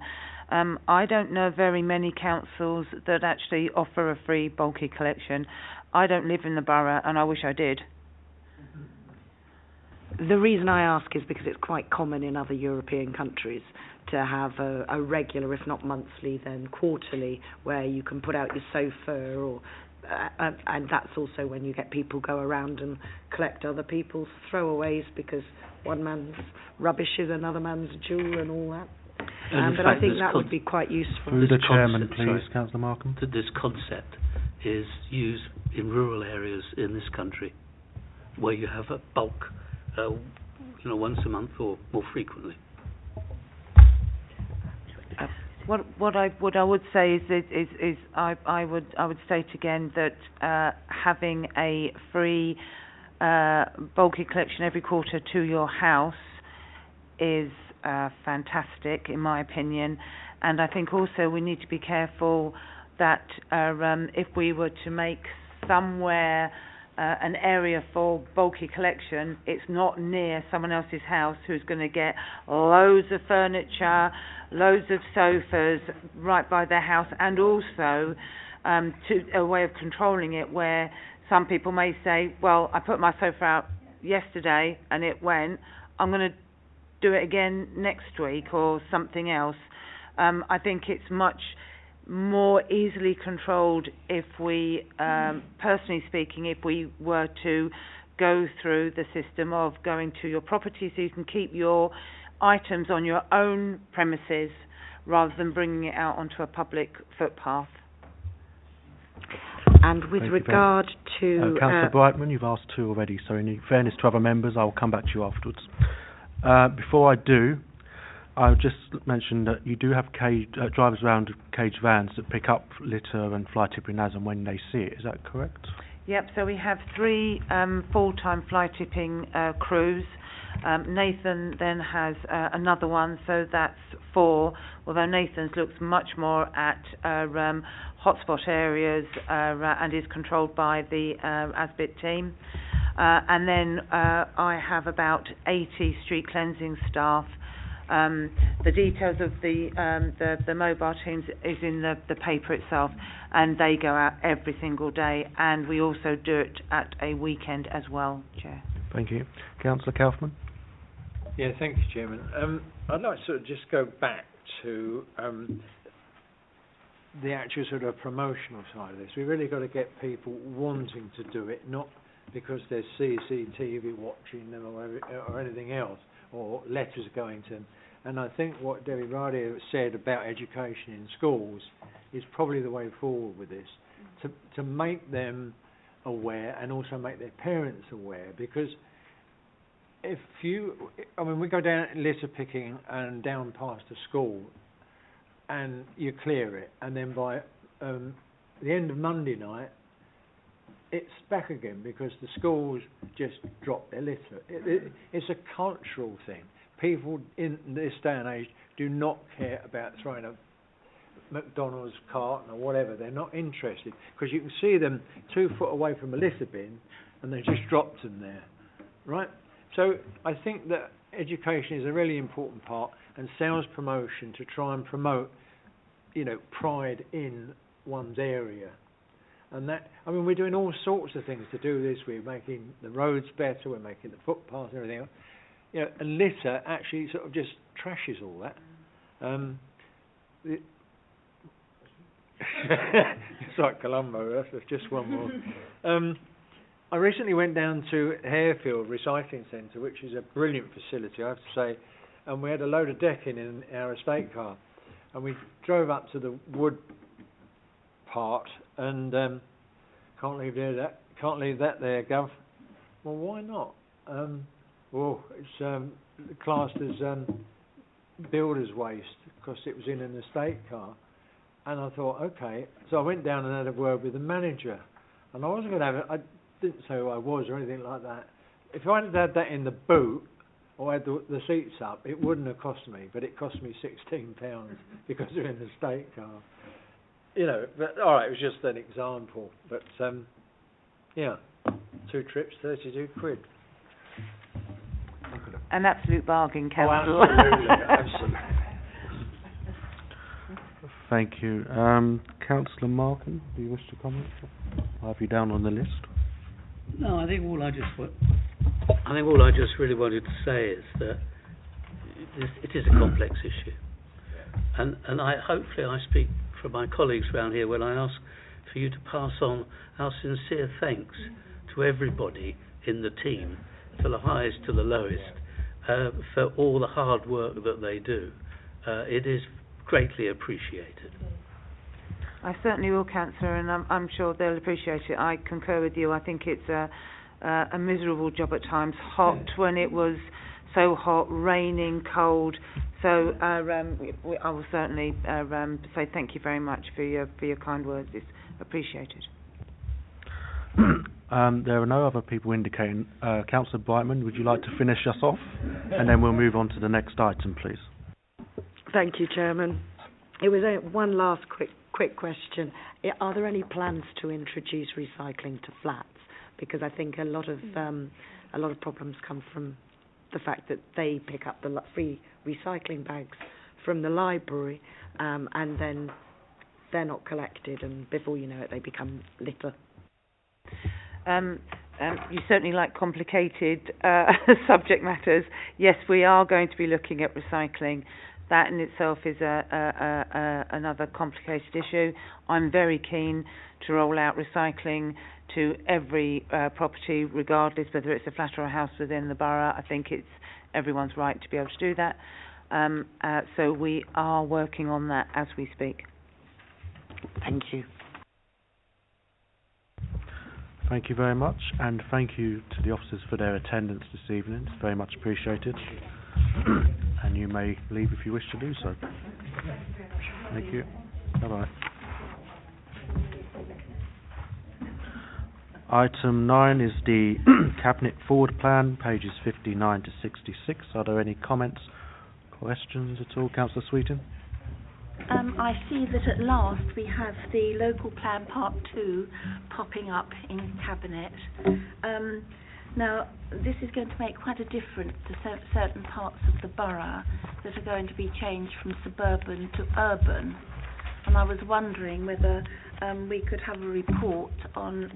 I don't know very many councils that actually offer a free bulky collection. I don't live in the borough, and I wish I did. The reason I ask is because it's quite common in other European countries to have a regular, if not monthly, then quarterly, where you can put out your sofa, or and that's also when you get people go around and collect other people's throwaways, because one man's rubbish is another man's jewel and all that. But I think that would be quite useful. Through the chairman, please, Councillor Markham. This concept is used in rural areas in this country, where you have a bulk, once a month or more frequently. What I would say is I would state again that having a free bulky collection every quarter to your house is fantastic, in my opinion. And I think also we need to be careful that if we were to make somewhere an area for bulky collection, it's not near someone else's house who's going to get loads of furniture, loads of sofas right by their house, and also to a way of controlling it where some people may say, well, I put my sofa out yesterday and it went, I'm going to do it again next week or something else. I think it's much more easily controlled if we, personally speaking, if we were to go through the system of going to your property so you can keep your items on your own premises rather than bringing it out onto a public footpath. And with regard to... Councillor Brightman, you've asked two already, so in fairness to other members, I will come back to you afterwards. Before I do, I'll just mention that you do have drivers around cage vans that pick up litter and fly tipping as and when they see it. Is that correct? Yep, so we have 3 full-time fly tipping crews. Nathan then has another one, so that's 4, although Nathan's looks much more at hotspot areas and is controlled by the ASBIT team. And then I have about 80 street cleansing staff. The details of the mobile teams is in the paper itself, and they go out every single day, and we also do it at a weekend as well, Chair. Thank you. Councillor Kaufman? Yeah, thank you, Chairman. I'd like to sort of just go back to the actual sort of promotional side of this. We've really got to get people wanting to do it, not because there's CCTV watching them or anything else, or letters going to them. And I think what Debbie Riley said about education in schools is probably the way forward with this, to make them aware and also make their parents aware, because we go down litter picking and down past the school and you clear it, and then by the end of Monday night it's back again because the schools just drop their litter. It's a cultural thing. People in this day and age do not care about throwing a McDonald's carton or whatever. They're not interested because you can see them 2 foot away from a litter bin and they just dropped them there, right? So I think that education is a really important part, and sales promotion to try and promote, pride in one's area. And that, we're doing all sorts of things to do this. We're making the roads better, we're making the footpaths and everything else. And litter actually sort of just trashes all that. It's like Colombo, that's just one more. I recently went down to Harefield Recycling Centre, which is a brilliant facility, I have to say, and we had a load of decking in our estate car, and we drove up to the wood part, and can't leave that there, Gov. Well, why not? It's classed as builder's waste because it was in an estate car, and I thought, okay, so I went down and had a word with the manager, and I wasn't going to have it. I didn't say who I was or anything like that. If I had had that in the boot or had the seats up, it wouldn't have cost me, but it cost me £16 because they're in the estate car. But all right, it was just an example. But 2 trips, 32 quid. An absolute bargain, Councillor. Oh, absolutely. Thank you. Councillor Markham, do you wish to comment? I'll have you down on the list. No, I think all I just really wanted to say is that it is a complex issue, and hopefully I speak for my colleagues around here when I ask for you to pass on our sincere thanks to everybody in the team, from the highest to the lowest, for all the hard work that they do. It is greatly appreciated. I certainly will, Councillor, and I'm sure they'll appreciate it. I concur with you. I think it's a miserable job at times, hot when it was so hot, raining, cold. So I will certainly say thank you very much for your kind words. It's appreciated. There are no other people indicating. Councillor Brightman, would you like to finish us off? And then we'll move on to the next item, please. Thank you, Chairman. It was one last quick question. Are there any plans to introduce recycling to flats? Because I think a lot of problems come from the fact that they pick up the free recycling bags from the library, and then they're not collected, and before you know it, they become litter. You certainly like complicated subject matters. Yes, we are going to be looking at recycling. That in itself is another complicated issue. I'm very keen to roll out recycling to every property, regardless whether it's a flat or a house within the borough. I think it's everyone's right to be able to do that. So we are working on that as we speak. Thank you. Thank you very much, and thank you to the officers for their attendance this evening. It's very much appreciated. And you may leave if you wish to do so. Thank you. Bye-bye. Item 9 is the Cabinet Forward Plan, pages 59 to 66. Are there any comments, questions at all? Councillor Sweetin? I see that at last we have the local plan part 2 popping up in Cabinet. Now, this is going to make quite a difference to certain parts of the borough that are going to be changed from suburban to urban. And I was wondering whether we could have a report on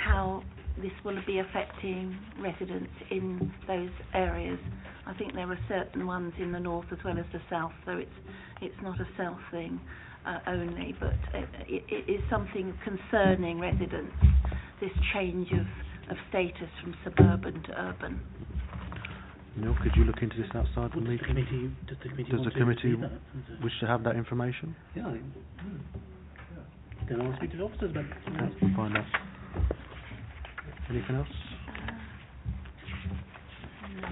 how this will be affecting residents in those areas. I think there are certain ones in the north as well as the south, so it's not a south thing only, but it is something concerning residents, this change of status from suburban to urban. Neil, could you look into this outside the meeting? Does the committee wish to have that information? Yeah. Then I'll speak to the officers about it. Okay, we'll find out. Anything else? No, I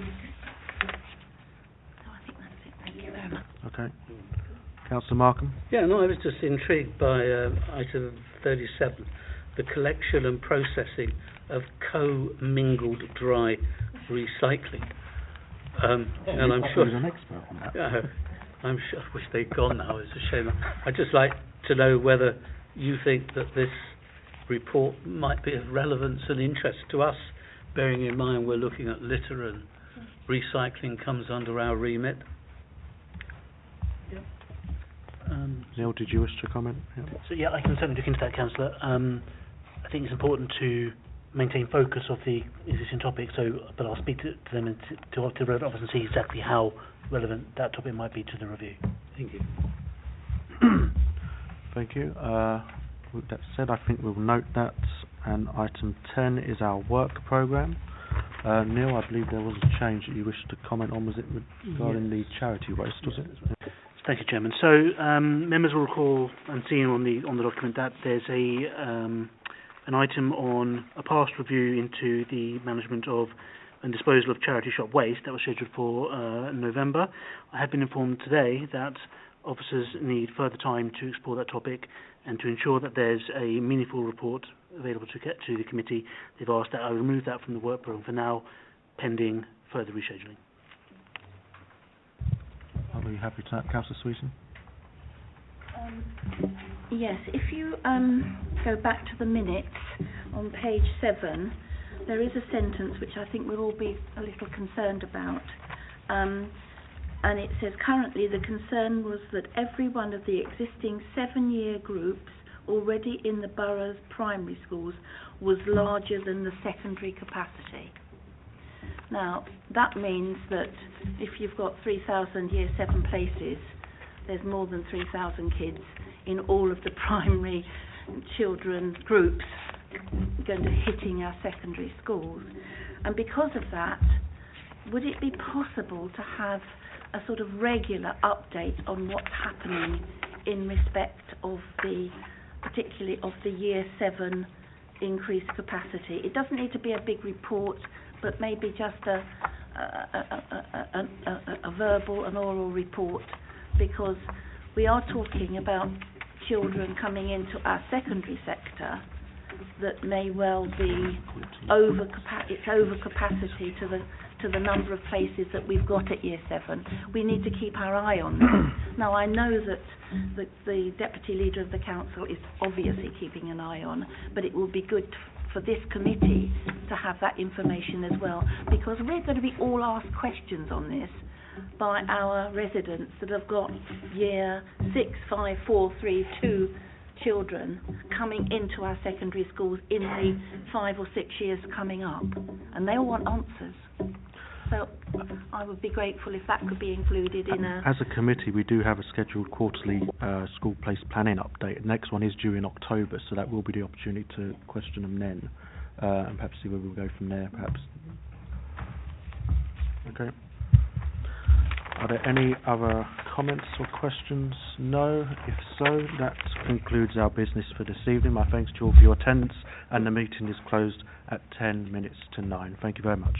think that's it. Thank you very much. Okay. Councillor Markham? Yeah, no, I was just intrigued by item 37, the collection and processing of co-mingled dry recycling. And I'm sure an expert on that. I'm sure. I wish they'd gone now. It's a shame. I'd just like to know whether you think that this report might be of relevance and interest to us, bearing in mind we're looking at litter and recycling comes under our remit. Neil, did you wish to comment? Yeah. So yeah, I can certainly look into that, Councillor. I think it's important to maintain focus of the existing topic, but I'll speak to them and to the relevant officers and see exactly how relevant that topic might be to the review. Thank you. Thank you. With that said, I think we'll note that. And item 10 is our work programme. Neil, I believe there was a change that you wished to comment on. Was it regarding the charity waste, was it? Thank you, Chairman. So members will recall and seeing on the document that there's an item on a past review into the management of and disposal of charity shop waste that was scheduled for November. I have been informed today that officers need further time to explore that topic and to ensure that there's a meaningful report available to get to the committee. They've asked that I remove that from the work programme for now, pending further rescheduling. Are you happy to that, Councillor Sweetin? Yes, if you go back to the minutes on page 7, there is a sentence which I think we'll all be a little concerned about. And it says, currently the concern was that every one of the existing 7-year groups already in the borough's primary schools was larger than the secondary capacity. Now, that means that if you've got 3,000 year 7 places, there's more than 3,000 kids in all of the primary children groups going to hitting our secondary schools. And because of that, would it be possible to have a sort of regular update on what's happening in respect of particularly of the Year 7 increased capacity. It doesn't need to be a big report, but maybe just a verbal, an oral report, because we are talking about children coming into our secondary sector that may well be overcapacity to the number of places that we've got at Year 7. We need to keep our eye on this. Now, I know that the Deputy Leader of the Council is obviously keeping an eye on, but it will be good for this committee to have that information as well, because we're going to be all asked questions on this by our residents that have got Year 6, 5, 4, 3, 2 children coming into our secondary schools in the 5 or 6 years coming up, and they all want answers. So I would be grateful if that could be included in a... As a committee, we do have a scheduled quarterly school place planning update. The next one is due in October, so that will be the opportunity to question them then, and perhaps see where we'll go from there, perhaps. Okay. Are there any other comments or questions? No? If so, that concludes our business for this evening. My thanks to you all for your attendance, and the meeting is closed at 10 minutes to 9. Thank you very much.